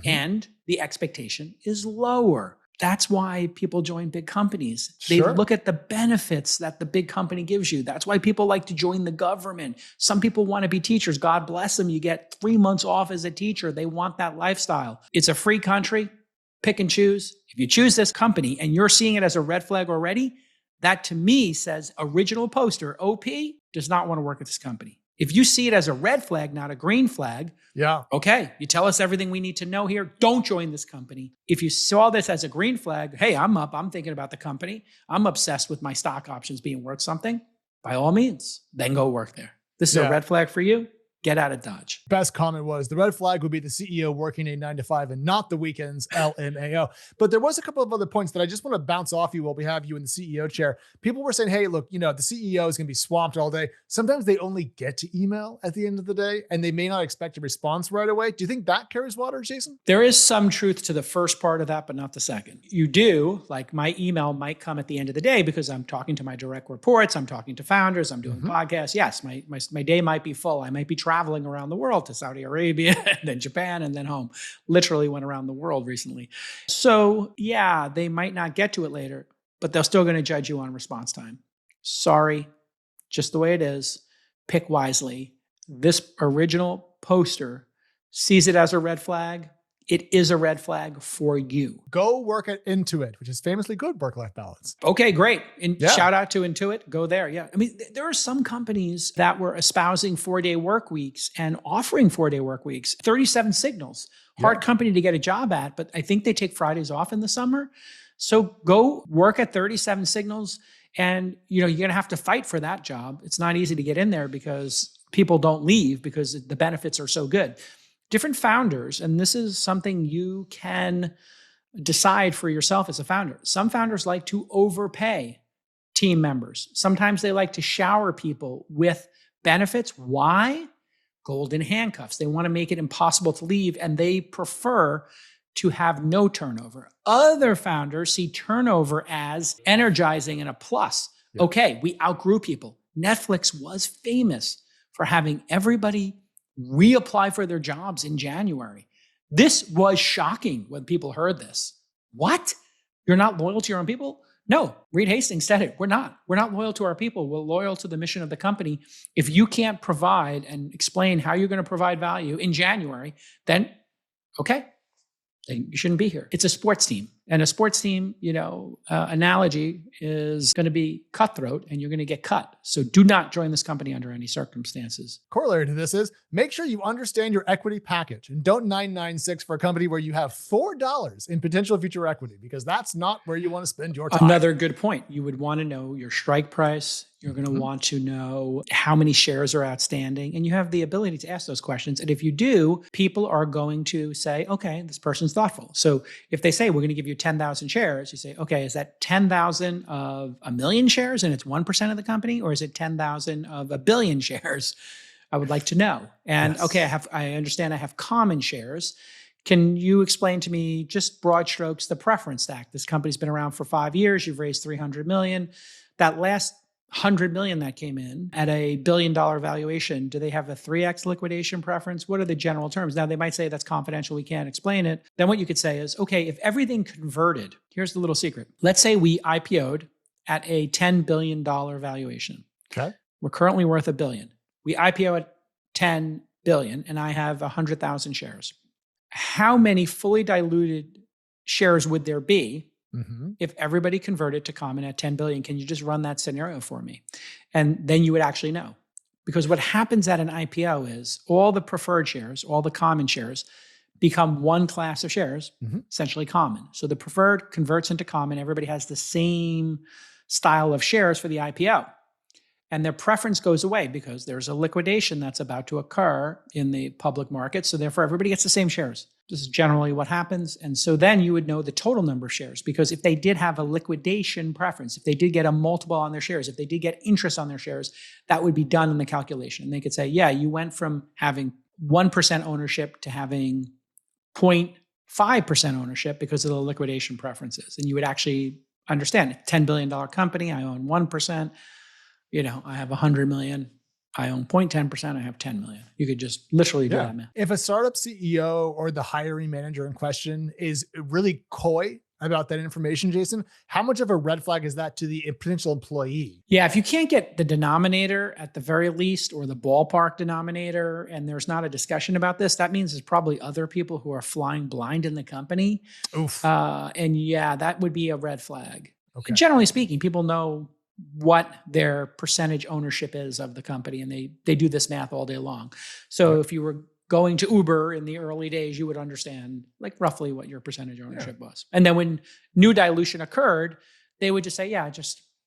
and the expectation is lower. That's why people join big companies. They look at the benefits that the big company gives you. That's why people like to join the government. Some people want to be teachers. God bless them. You get 3 months off as a teacher. They want that lifestyle. It's a free country. Pick and choose. If you choose this company and you're seeing it as a red flag already, that to me says original poster, OP, does not want to work at this company. If you see it as a red flag, not a green flag, okay, you tell us everything we need to know here. Don't join this company. If you saw this as a green flag, hey, I'm thinking about the company. I'm obsessed with my stock options being worth something. By all means, then go work there. This is a red flag for you. Get out of Dodge. Best comment was the red flag would be the CEO working a 9 to 5 and not the weekends, LMAO. But there was a couple of other points that I just want to bounce off you while we have you in the CEO chair. People were saying, hey, look, the CEO is going to be swamped all day. Sometimes they only get to email at the end of the day and they may not expect a response right away. Do you think that carries water, Jason? There is some truth to the first part of that, but not the second. You do, like my email might come at the end of the day because I'm talking to my direct reports. I'm talking to founders. I'm doing podcasts. Yes, my day might be full. I might be traveling around the world to Saudi Arabia and then Japan and then home. Literally went around the world recently. So yeah, they might not get to it later, but they're still going to judge you on response time. Sorry, just the way it is. Pick wisely. This original poster sees it as a red flag. It is a red flag for you. Go work at Intuit, which is famously good work-life balance. Okay, great. And shout out to Intuit. Go there. Yeah. I mean, there are some companies that were espousing 4-day work weeks and offering 4-day work weeks. 37 Signals, hard company to get a job at, but I think they take Fridays off in the summer. So go work at 37 Signals and you're going to have to fight for that job. It's not easy to get in there because people don't leave because the benefits are so good. Different founders, and this is something you can decide for yourself as a founder. Some founders like to overpay team members. Sometimes they like to shower people with benefits. Why? Golden handcuffs. They want to make it impossible to leave, and they prefer to have no turnover. Other founders see turnover as energizing and a plus. Okay, we outgrew people. Netflix was famous for having everybody reapply for their jobs in January. This was shocking when people heard this. What? You're not loyal to your own people? No, Reed Hastings said it. We're not loyal to our people. We're loyal to the mission of the company. If you can't provide and explain how you're going to provide value in January, then okay, then you shouldn't be here. It's a sports team. And a sports team, analogy is going to be cutthroat and you're going to get cut. So do not join this company under any circumstances. Corollary to this is make sure you understand your equity package and don't 996 for a company where you have $4 in potential future equity, because that's not where you want to spend your time. Another good point. You would want to know your strike price. You're going to want to know how many shares are outstanding, and you have the ability to ask those questions. And if you do, people are going to say, okay, this person's thoughtful. So if they say, we're going to give you 10,000 shares, you say, okay, is that 10,000 of a million shares and it's 1% of the company, or is it 10,000 of a billion shares? I would like to know. And okay, I understand I have common shares. Can you explain to me, just broad strokes, the preference stack? This company's been around for 5 years. You've raised $300 million. That last $100 million that came in at a $1 billion valuation, do they have a 3x liquidation preference? What are the general terms? Now, they might say that's confidential, we can't explain it. Then what you could say is, okay, if everything converted, here's the little secret. Let's say we IPO'd at a $10 billion valuation. Okay. We're currently worth $1 billion. We IPO at $10 billion and I have 100,000 shares. How many fully diluted shares would there be if everybody converted to common at 10 billion? Can you just run that scenario for me? And then you would actually know. Because what happens at an IPO is all the preferred shares, all the common shares become one class of shares, essentially common. So the preferred converts into common. Everybody has the same style of shares for the IPO. And their preference goes away because there's a liquidation that's about to occur in the public market. So therefore, everybody gets the same shares. This is generally what happens. And so then you would know the total number of shares, because if they did have a liquidation preference, if they did get a multiple on their shares, if they did get interest on their shares, that would be done in the calculation. And they could say, yeah, you went from having 1% ownership to having 0.5% ownership because of the liquidation preferences. And you would actually understand, $10 billion company, I own 1%. I have 100 million. I own 0.10%. I have 10 million. You could just literally do that, man. If a startup CEO or the hiring manager in question is really coy about that information, Jason, how much of a red flag is that to the potential employee? Yeah, if you can't get the denominator at the very least, or the ballpark denominator, and there's not a discussion about this, that means there's probably other people who are flying blind in the company. Oof. And yeah, that would be a red flag. Okay. Generally speaking, people know what their percentage ownership is of the company, and they do this math all day long. So if you were going to Uber in the early days, you would understand like roughly what your percentage ownership was. And then when new dilution occurred, they would just say,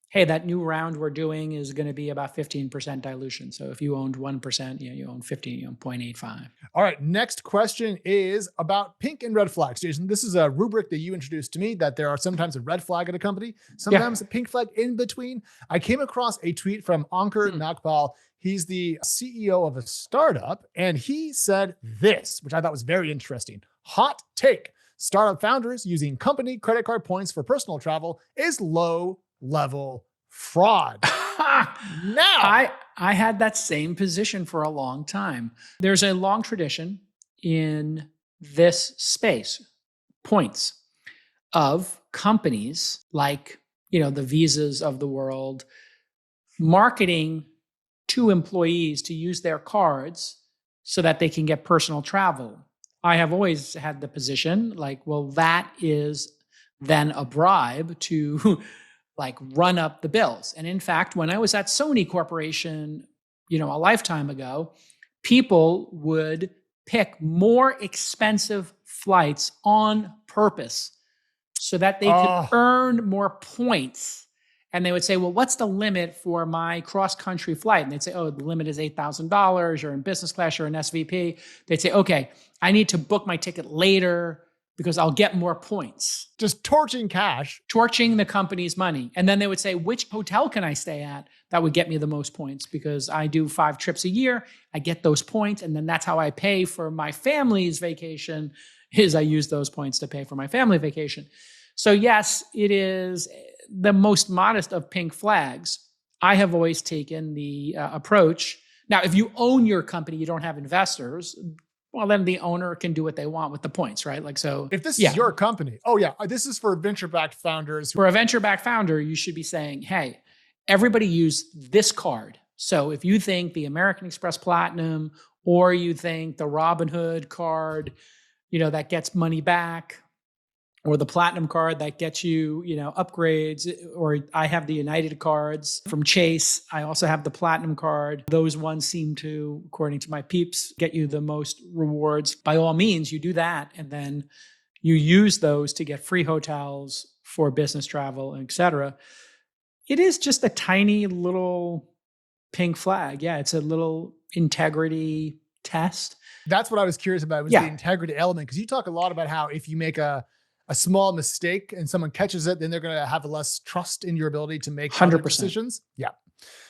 hey, that new round we're doing is going to be about 15% dilution. So if you owned 1%, you own 15, you own 0.85. All right. Next question is about pink and red flags. Jason, this is a rubric that you introduced to me, that there are sometimes a red flag at a company, sometimes a pink flag in between. I came across a tweet from Ankur Nagpal. He's the CEO of a startup, and he said this, which I thought was very interesting. Hot take: startup founders using company credit card points for personal travel is low-level fraud. Now, I had that same position for a long time. There's a long tradition in this space, points, of companies like, the Visas of the world, marketing to employees to use their cards so that they can get personal travel. I have always had the position like, well, that is then a bribe to like run up the bills. And in fact, when I was at Sony Corporation, a lifetime ago, people would pick more expensive flights on purpose so that they could earn more points. And they would say, well, what's the limit for my cross-country flight? And they'd say, the limit is $8,000. You're in business class, you're an SVP. They'd say, okay, I need to book my ticket later because I'll get more points. Just torching cash. Torching the company's money. And then they would say, which hotel can I stay at that would get me the most points? Because I do 5 trips a year, I get those points, and then that's how I pay for my family's vacation, is I use those points to pay for my family vacation. So yes, it is the most modest of pink flags. I have always taken the approach. Now, if you own your company, you don't have investors, well, then the owner can do what they want with the points, right? Like, so if this is your company, this is for venture-backed founders. For a venture-backed founder, you should be saying, hey, everybody use this card. So if you think the American Express Platinum, or you think the Robinhood card, that gets money back, or the Platinum card that gets you, upgrades, or I have the United cards from Chase. I also have the Platinum card. Those ones seem to, according to my peeps, get you the most rewards. By all means, you do that. And then you use those to get free hotels for business travel, et cetera. It is just a tiny little pink flag. Yeah, it's a little integrity test. That's what I was curious about, was the integrity element. Because you talk a lot about how if you make a small mistake and someone catches it, then they're going to have less trust in your ability to make 100% decisions. Yeah.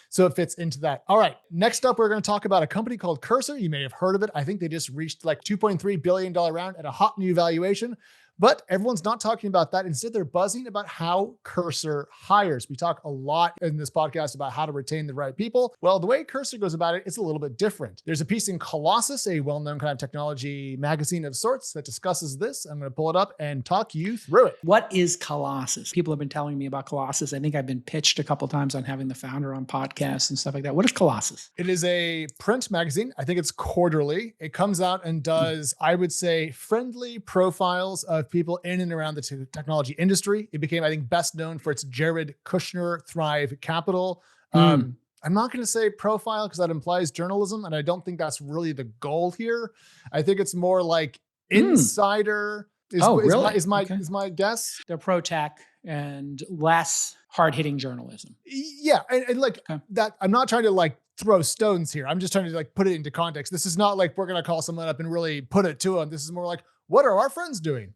So it fits into that. All right. Next up, we're going to talk about a company called Cursor. You may have heard of it. I think they just reached like $2.3 billion round at a hot new valuation. But everyone's not talking about that. Instead, they're buzzing about how Cursor hires. We talk a lot in this podcast about how to retain the right people. Well, the way Cursor goes about it, it's a little bit different. There's a piece in Colossus, a well-known kind of technology magazine of sorts, that discusses this. I'm going to pull it up and talk you through it. What is Colossus? People have been telling me about Colossus. I think I've been pitched a couple of times on having the founder on podcasts and stuff like that. What is Colossus? It is a print magazine. I think it's quarterly. It comes out and does, I would say, friendly profiles of people in and around the technology industry. It became, I think, best known for its Jared Kushner Thrive Capital. I I'm not going to say profile because that implies journalism. And I don't think that's really the goal here. I think it's more like insider is my guess. They're pro tech and less hard hitting journalism. Yeah. And like that, I'm not trying to like throw stones here. I'm just trying to like put it into context. This is not like we're going to call someone up and really put it to them. This is more like, what are our friends doing?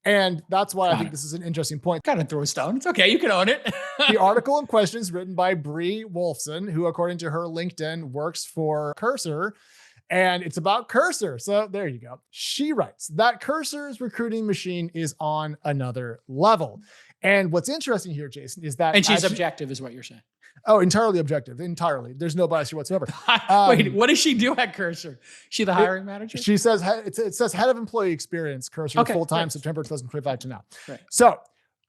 And that's why I think this is an interesting point. Kind of throw a stone. It's okay. You can own it. The article in question is written by Bree Wolfson, who, according to her LinkedIn, works for Cursor. And it's about Cursor. So there you go. She writes that Cursor's recruiting machine is on another level. And what's interesting here, Jason, is that... And she's objective is what you're saying. Oh, entirely objective. Entirely. There's no bias here whatsoever. Wait, what does she do at Cursor? She the hiring manager? She says, it says head of employee experience, Cursor, full-time, right. September 2025 to now. Right. So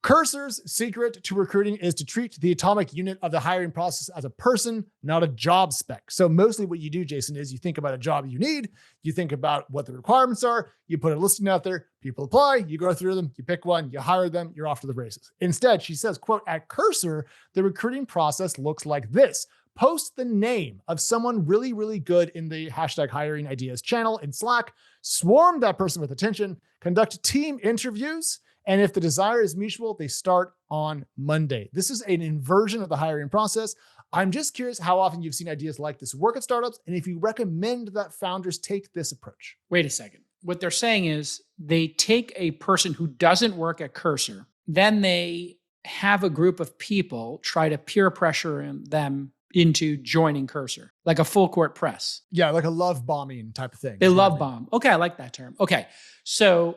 Cursor's secret to recruiting is to treat the atomic unit of the hiring process as a person, not a job spec. So mostly what you do, Jason, is you think about a job you need, you think about what the requirements are, you put a listing out there, people apply, you go through them, you pick one, you hire them, you're off to the races. Instead, she says, quote, at Cursor, the recruiting process looks like this. Post the name of someone really, really good in the hashtag hiring ideas channel in Slack, swarm that person with attention, conduct team interviews, and if the desire is mutual, they start on Monday. This is an inversion of the hiring process. I'm just curious how often you've seen ideas like this work at startups, and if you recommend that founders take this approach. Wait a second. What they're saying is they take a person who doesn't work at Cursor, then they have a group of people try to peer pressure them into joining Cursor, like a full court press. Yeah, like a love bombing type of thing. They love bomb. Okay, I like that term. Okay, so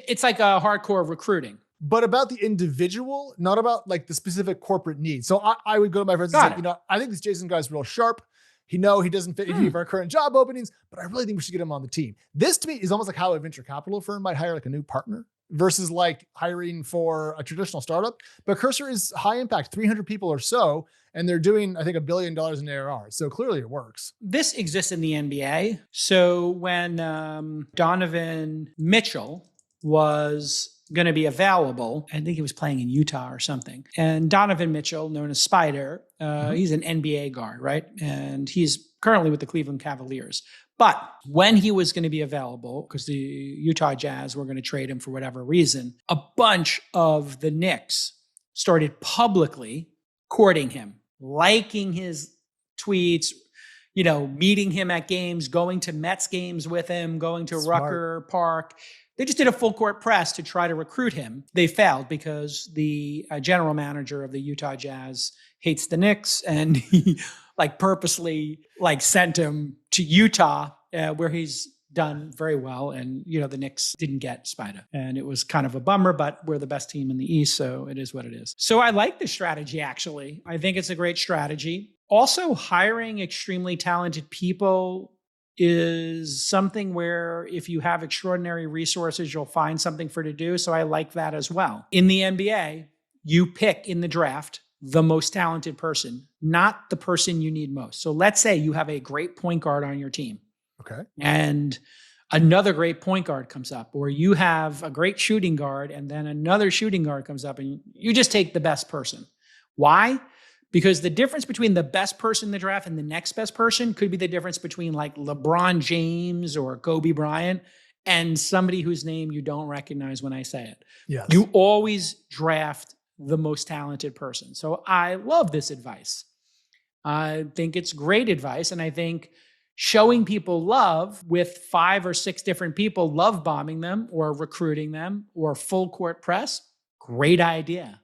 it's like a hardcore recruiting. But about the individual, not about like the specific corporate needs. So I would go to my friends and say, I think this Jason guy's real sharp. He doesn't fit any of our current job openings, but I really think we should get him on the team. This to me is almost like how a venture capital firm might hire like a new partner versus like hiring for a traditional startup. But Cursor is high impact, 300 people or so, and they're doing, I think, $1 billion in ARR. So clearly it works. This exists in the NBA. So when Donovan Mitchell was going to be available, I think he was playing in Utah or something. And Donovan Mitchell, known as Spider, he's an NBA guard, right? And he's currently with the Cleveland Cavaliers. But when he was going to be available, because the Utah Jazz were going to trade him for whatever reason, a bunch of the Knicks started publicly courting him, liking his tweets, meeting him at games, going to Mets games with him, going to Rucker Park. They just did a full court press to try to recruit him. They failed because the general manager of the Utah Jazz hates the Knicks, and he purposely sent him to Utah, where he's done very well. And, the Knicks didn't get Spider. And it was kind of a bummer, but we're the best team in the East, so it is what it is. So I like this strategy, actually. I think it's a great strategy. Also, hiring extremely talented people is something where if you have extraordinary resources, you'll find something for to do. So I like that as well. In the NBA, you pick in the draft the most talented person, not the person you need most. So let's say you have a great point guard on your team. Okay. And another great point guard comes up, or you have a great shooting guard and then another shooting guard comes up, and you just take the best person. Why? Because the difference between the best person in the draft and the next best person could be the difference between like LeBron James or Kobe Bryant and somebody whose name you don't recognize when I say it. Yes. You always draft the most talented person. So I love this advice. I think it's great advice. And I think showing people love with 5 or 6 different people, love bombing them or recruiting them or full court press, great idea.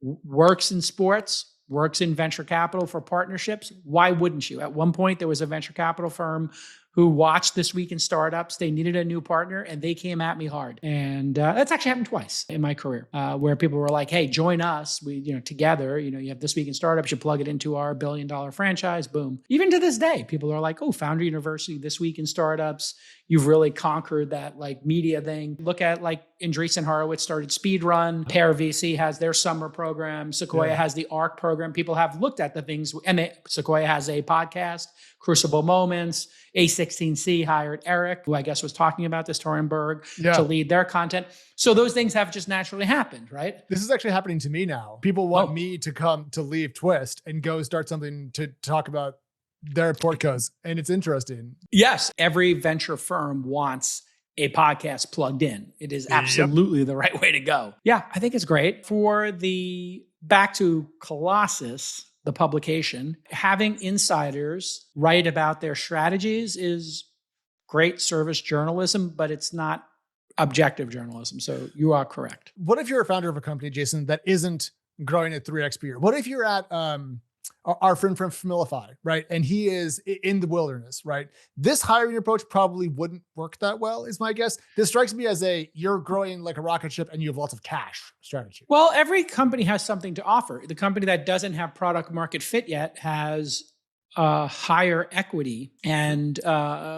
Works in sports, works in venture capital for partnerships. Why wouldn't you? At one point, there was a venture capital firm who watched This Week in Startups. They needed a new partner and they came at me hard. And that's actually happened twice in my career, where people were like, hey, join us. We, together, you have This Week in Startups, you plug it into our $1 billion franchise, boom. Even to this day, people are like, oh, Founder University, This Week in Startups. You've really conquered that media thing. Look at Andreessen Horowitz started Speedrun. Pear VC has their summer program. Sequoia has the ARC program. People have looked at the things, and Sequoia has a podcast, Crucible Moments. A6 E16C hired Eric, who I guess was talking about this, Torenberg, Yeah. to lead their content. So those things have just naturally happened, right? This is actually happening to me now. People want Oh. me to leave Twist and go start something to talk about their portcos. And it's interesting. Yes, every venture firm wants a podcast plugged in. It is absolutely the right way to go. Yeah, I think it's great. For the back to Colossus, the publication, having insiders write about their strategies is great service journalism, but it's not objective journalism. So you are correct. What if you're a founder of a company, Jason, that isn't growing at 3x per year? What if you're at our friend from Familify, right? And he is in the wilderness, right? This hiring approach probably wouldn't work that well, is my guess. This strikes me as you're growing like a rocket ship and you have lots of cash strategy. Well, every company has something to offer. The company that doesn't have product market fit yet has higher equity and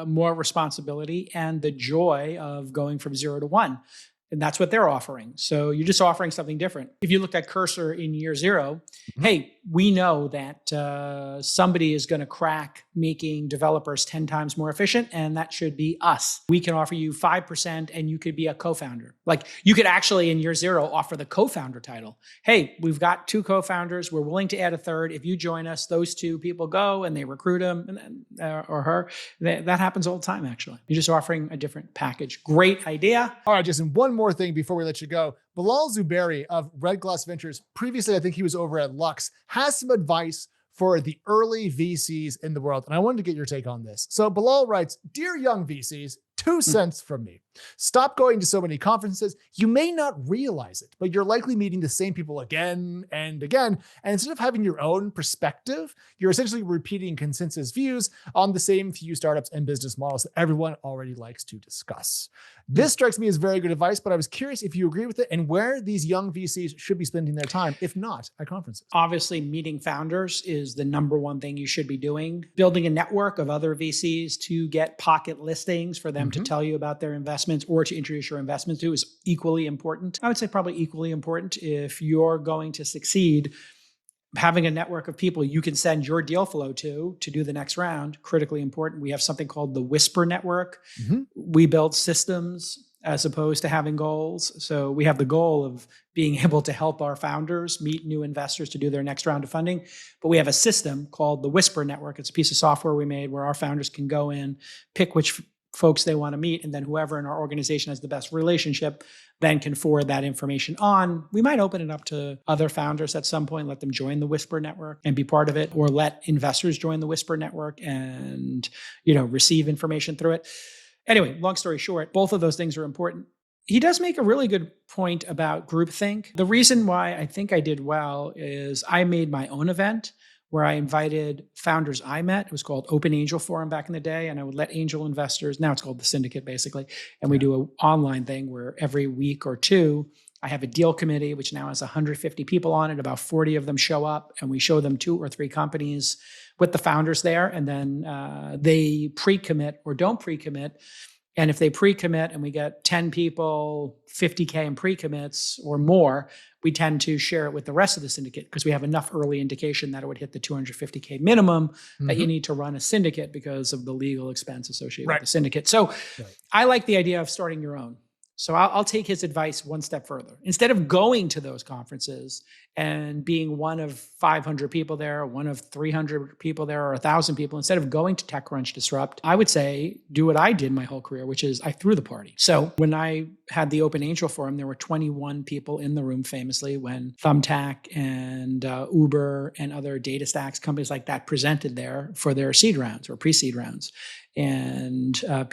more responsibility and the joy of going from 0 to 1. And that's what they're offering. So you're just offering something different. If you looked at Cursor in year 0, hey, we know that somebody is going to crack making developers 10 times more efficient, and that should be us. We can offer you 5% and you could be a co-founder. Like you could actually in year 0 offer the co-founder title. Hey, we've got 2 co-founders. We're willing to add a third. If you join us, those 2 people go and they recruit them or her. That happens all the time, actually. You're just offering a different package. Great idea. All right, Jason, one more thing before we let you go. Bilal Zuberi of Red Glass Ventures, previously I think he was over at Lux, has some advice for the early VCs in the world. And I wanted to get your take on this. So Bilal writes, "Dear young VCs, 2 cents from me. Stop going to so many conferences. You may not realize it, but you're likely meeting the same people again and again. And instead of having your own perspective, you're essentially repeating consensus views on the same few startups and business models that everyone already likes to discuss." This strikes me as very good advice, but I was curious if you agree with it and where these young VCs should be spending their time, if not at conferences. Obviously, meeting founders is the number one thing you should be doing. Building a network of other VCs to get pocket listings for them to tell you about their investments or to introduce your investments to is equally important. I would say probably equally important if you're going to succeed. Having a network of people you can send your deal flow to do the next round, critically important. We have something called the Whisper Network. We build systems as opposed to having goals. So we have the goal of being able to help our founders meet new investors to do their next round of funding. But we have a system called the Whisper Network. It's a piece of software we made where our founders can go in, pick which folks they want to meet, and then whoever in our organization has the best relationship then can forward that information on. We might open it up to other founders at some point, let them join the Whisper Network and be part of it, or let investors join the Whisper Network and, receive information through it. Anyway, long story short, both of those things are important. He does make a really good point about groupthink. The reason why I think I did well is I made my own event where I invited founders I met. It was called Open Angel Forum back in the day. And I would let angel investors, now it's called the Syndicate basically. And we do an online thing where every week or 2, I have a deal committee, which now has 150 people on it. About 40 of them show up and we show them 2 or 3 companies with the founders there. And then they pre-commit or don't pre-commit. And if they pre-commit and we get 10 people, 50K in pre-commits or more, we tend to share it with the rest of the syndicate because we have enough early indication that it would hit the 250K minimum that you need to run a syndicate because of the legal expense associated with the syndicate. So I like the idea of starting your own. So I'll take his advice one step further. Instead of going to those conferences and being one of 500 people there, one of 300 people there, or 1,000 people, instead of going to TechCrunch Disrupt, I would say do what I did my whole career, which is I threw the party. So when I had the Open Angel Forum, there were 21 people in the room famously when Thumbtack and Uber and other data stacks, companies like that presented there for their seed rounds or pre-seed rounds. And 3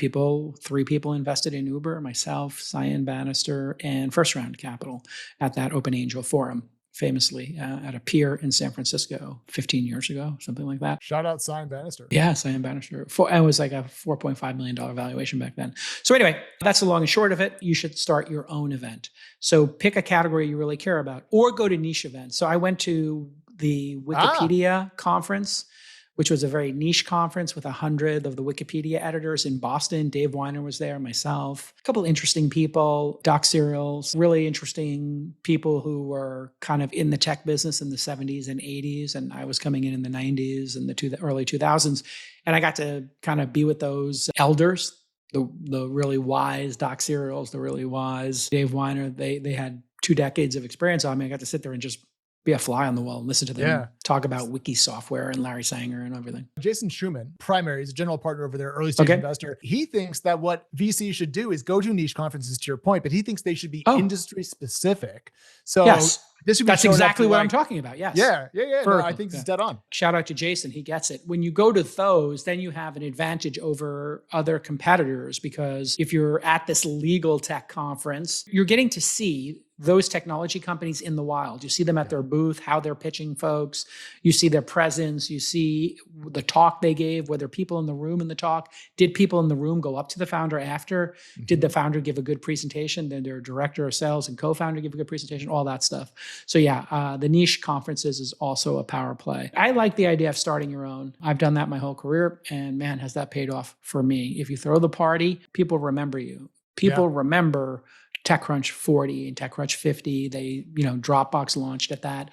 people invested in Uber, myself, Cyan Bannister, and First Round Capital at that Open Angel Forum, famously at a pier in San Francisco 15 years ago, something like that. Shout out Cyan Bannister. Yeah, Cyan Bannister. It was like a $4.5 million valuation back then. So anyway, that's the long and short of it. You should start your own event. So pick a category you really care about or go to niche events. So I went to the Wikipedia conference which was a very niche conference with 100 of the Wikipedia editors in Boston. Dave Weiner was there, myself, a couple of interesting people, Doc Serials, really interesting people who were kind of in the tech business in the 70s and 80s. And I was coming in the 90s and the early 2000s. And I got to kind of be with those elders, the really wise Doc Serials, the really wise Dave Weiner. They had 2 decades of experience on me. I got to sit there and just be a fly on the wall and listen to them talk about wiki software and Larry Sanger and everything. Jason Schumann, primary, is a general partner over there, early stage investor. He thinks that what VCs should do is go to niche conferences, to your point, but he thinks they should be industry specific. So this would be that's exactly what I'm talking about. Yes. Yeah. No, I think it's dead on. Shout out to Jason. He gets it. When you go to those, then you have an advantage over other competitors, because if you're at this legal tech conference, you're getting to see those technology companies in the wild. You see them at their booth, how they're pitching folks. You see their presence. You see the talk they gave, whether people in the room in the talk. Did people in the room go up to the founder after? Did the founder give a good presentation? Did their director of sales and co-founder give a good presentation? All that stuff. So the niche conferences is also a power play. I like the idea of starting your own. I've done that my whole career, and man, has that paid off for me. If you throw the party, people remember you. People remember TechCrunch 40 and TechCrunch 50. They, Dropbox launched at that.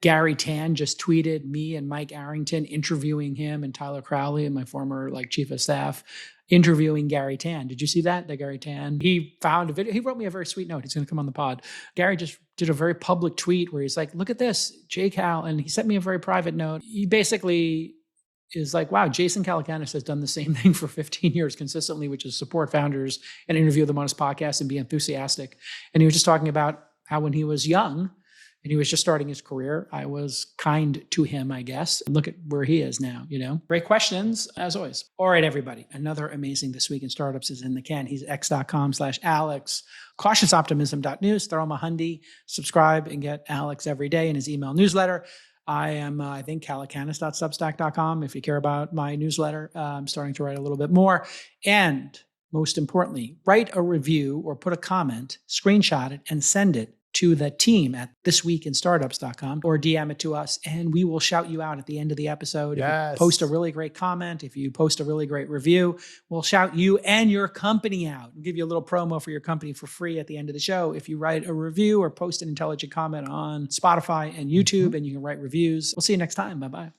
Gary Tan just tweeted me and Mike Arrington interviewing him, and Tyler Crowley, and my former chief of staff, interviewing Gary Tan. Did you see that? Gary Tan, he found a video. He wrote me a very sweet note. He's going to come on the pod. Gary just did a very public tweet where he's like, look at this, JCal. And he sent me a very private note. He basically is like, wow, Jason Calacanis has done the same thing for 15 years consistently, which is support founders and interview them on his podcast and be enthusiastic. And he was just talking about how when he was young and he was just starting his career, I was kind to him, I guess. And look at where he is now, Great questions, as always. All right, everybody. Another amazing This Week in Startups is in the can. He's x.com/Alex. Cautiousoptimism.news. Throw him a hundy. Subscribe and get Alex every day in his email newsletter. I am, I think, calacanis.substack.com. If you care about my newsletter, I'm starting to write a little bit more. And most importantly, write a review or put a comment, screenshot it, and send it to the team at thisweekinstartups.com, or DM it to us, and we will shout you out at the end of the episode. If you post a really great comment, if you post a really great review, we'll shout you and your company out. We'll give you a little promo for your company for free at the end of the show. If you write a review or post an intelligent comment on Spotify and YouTube, and you can write reviews. We'll see you next time. Bye-bye.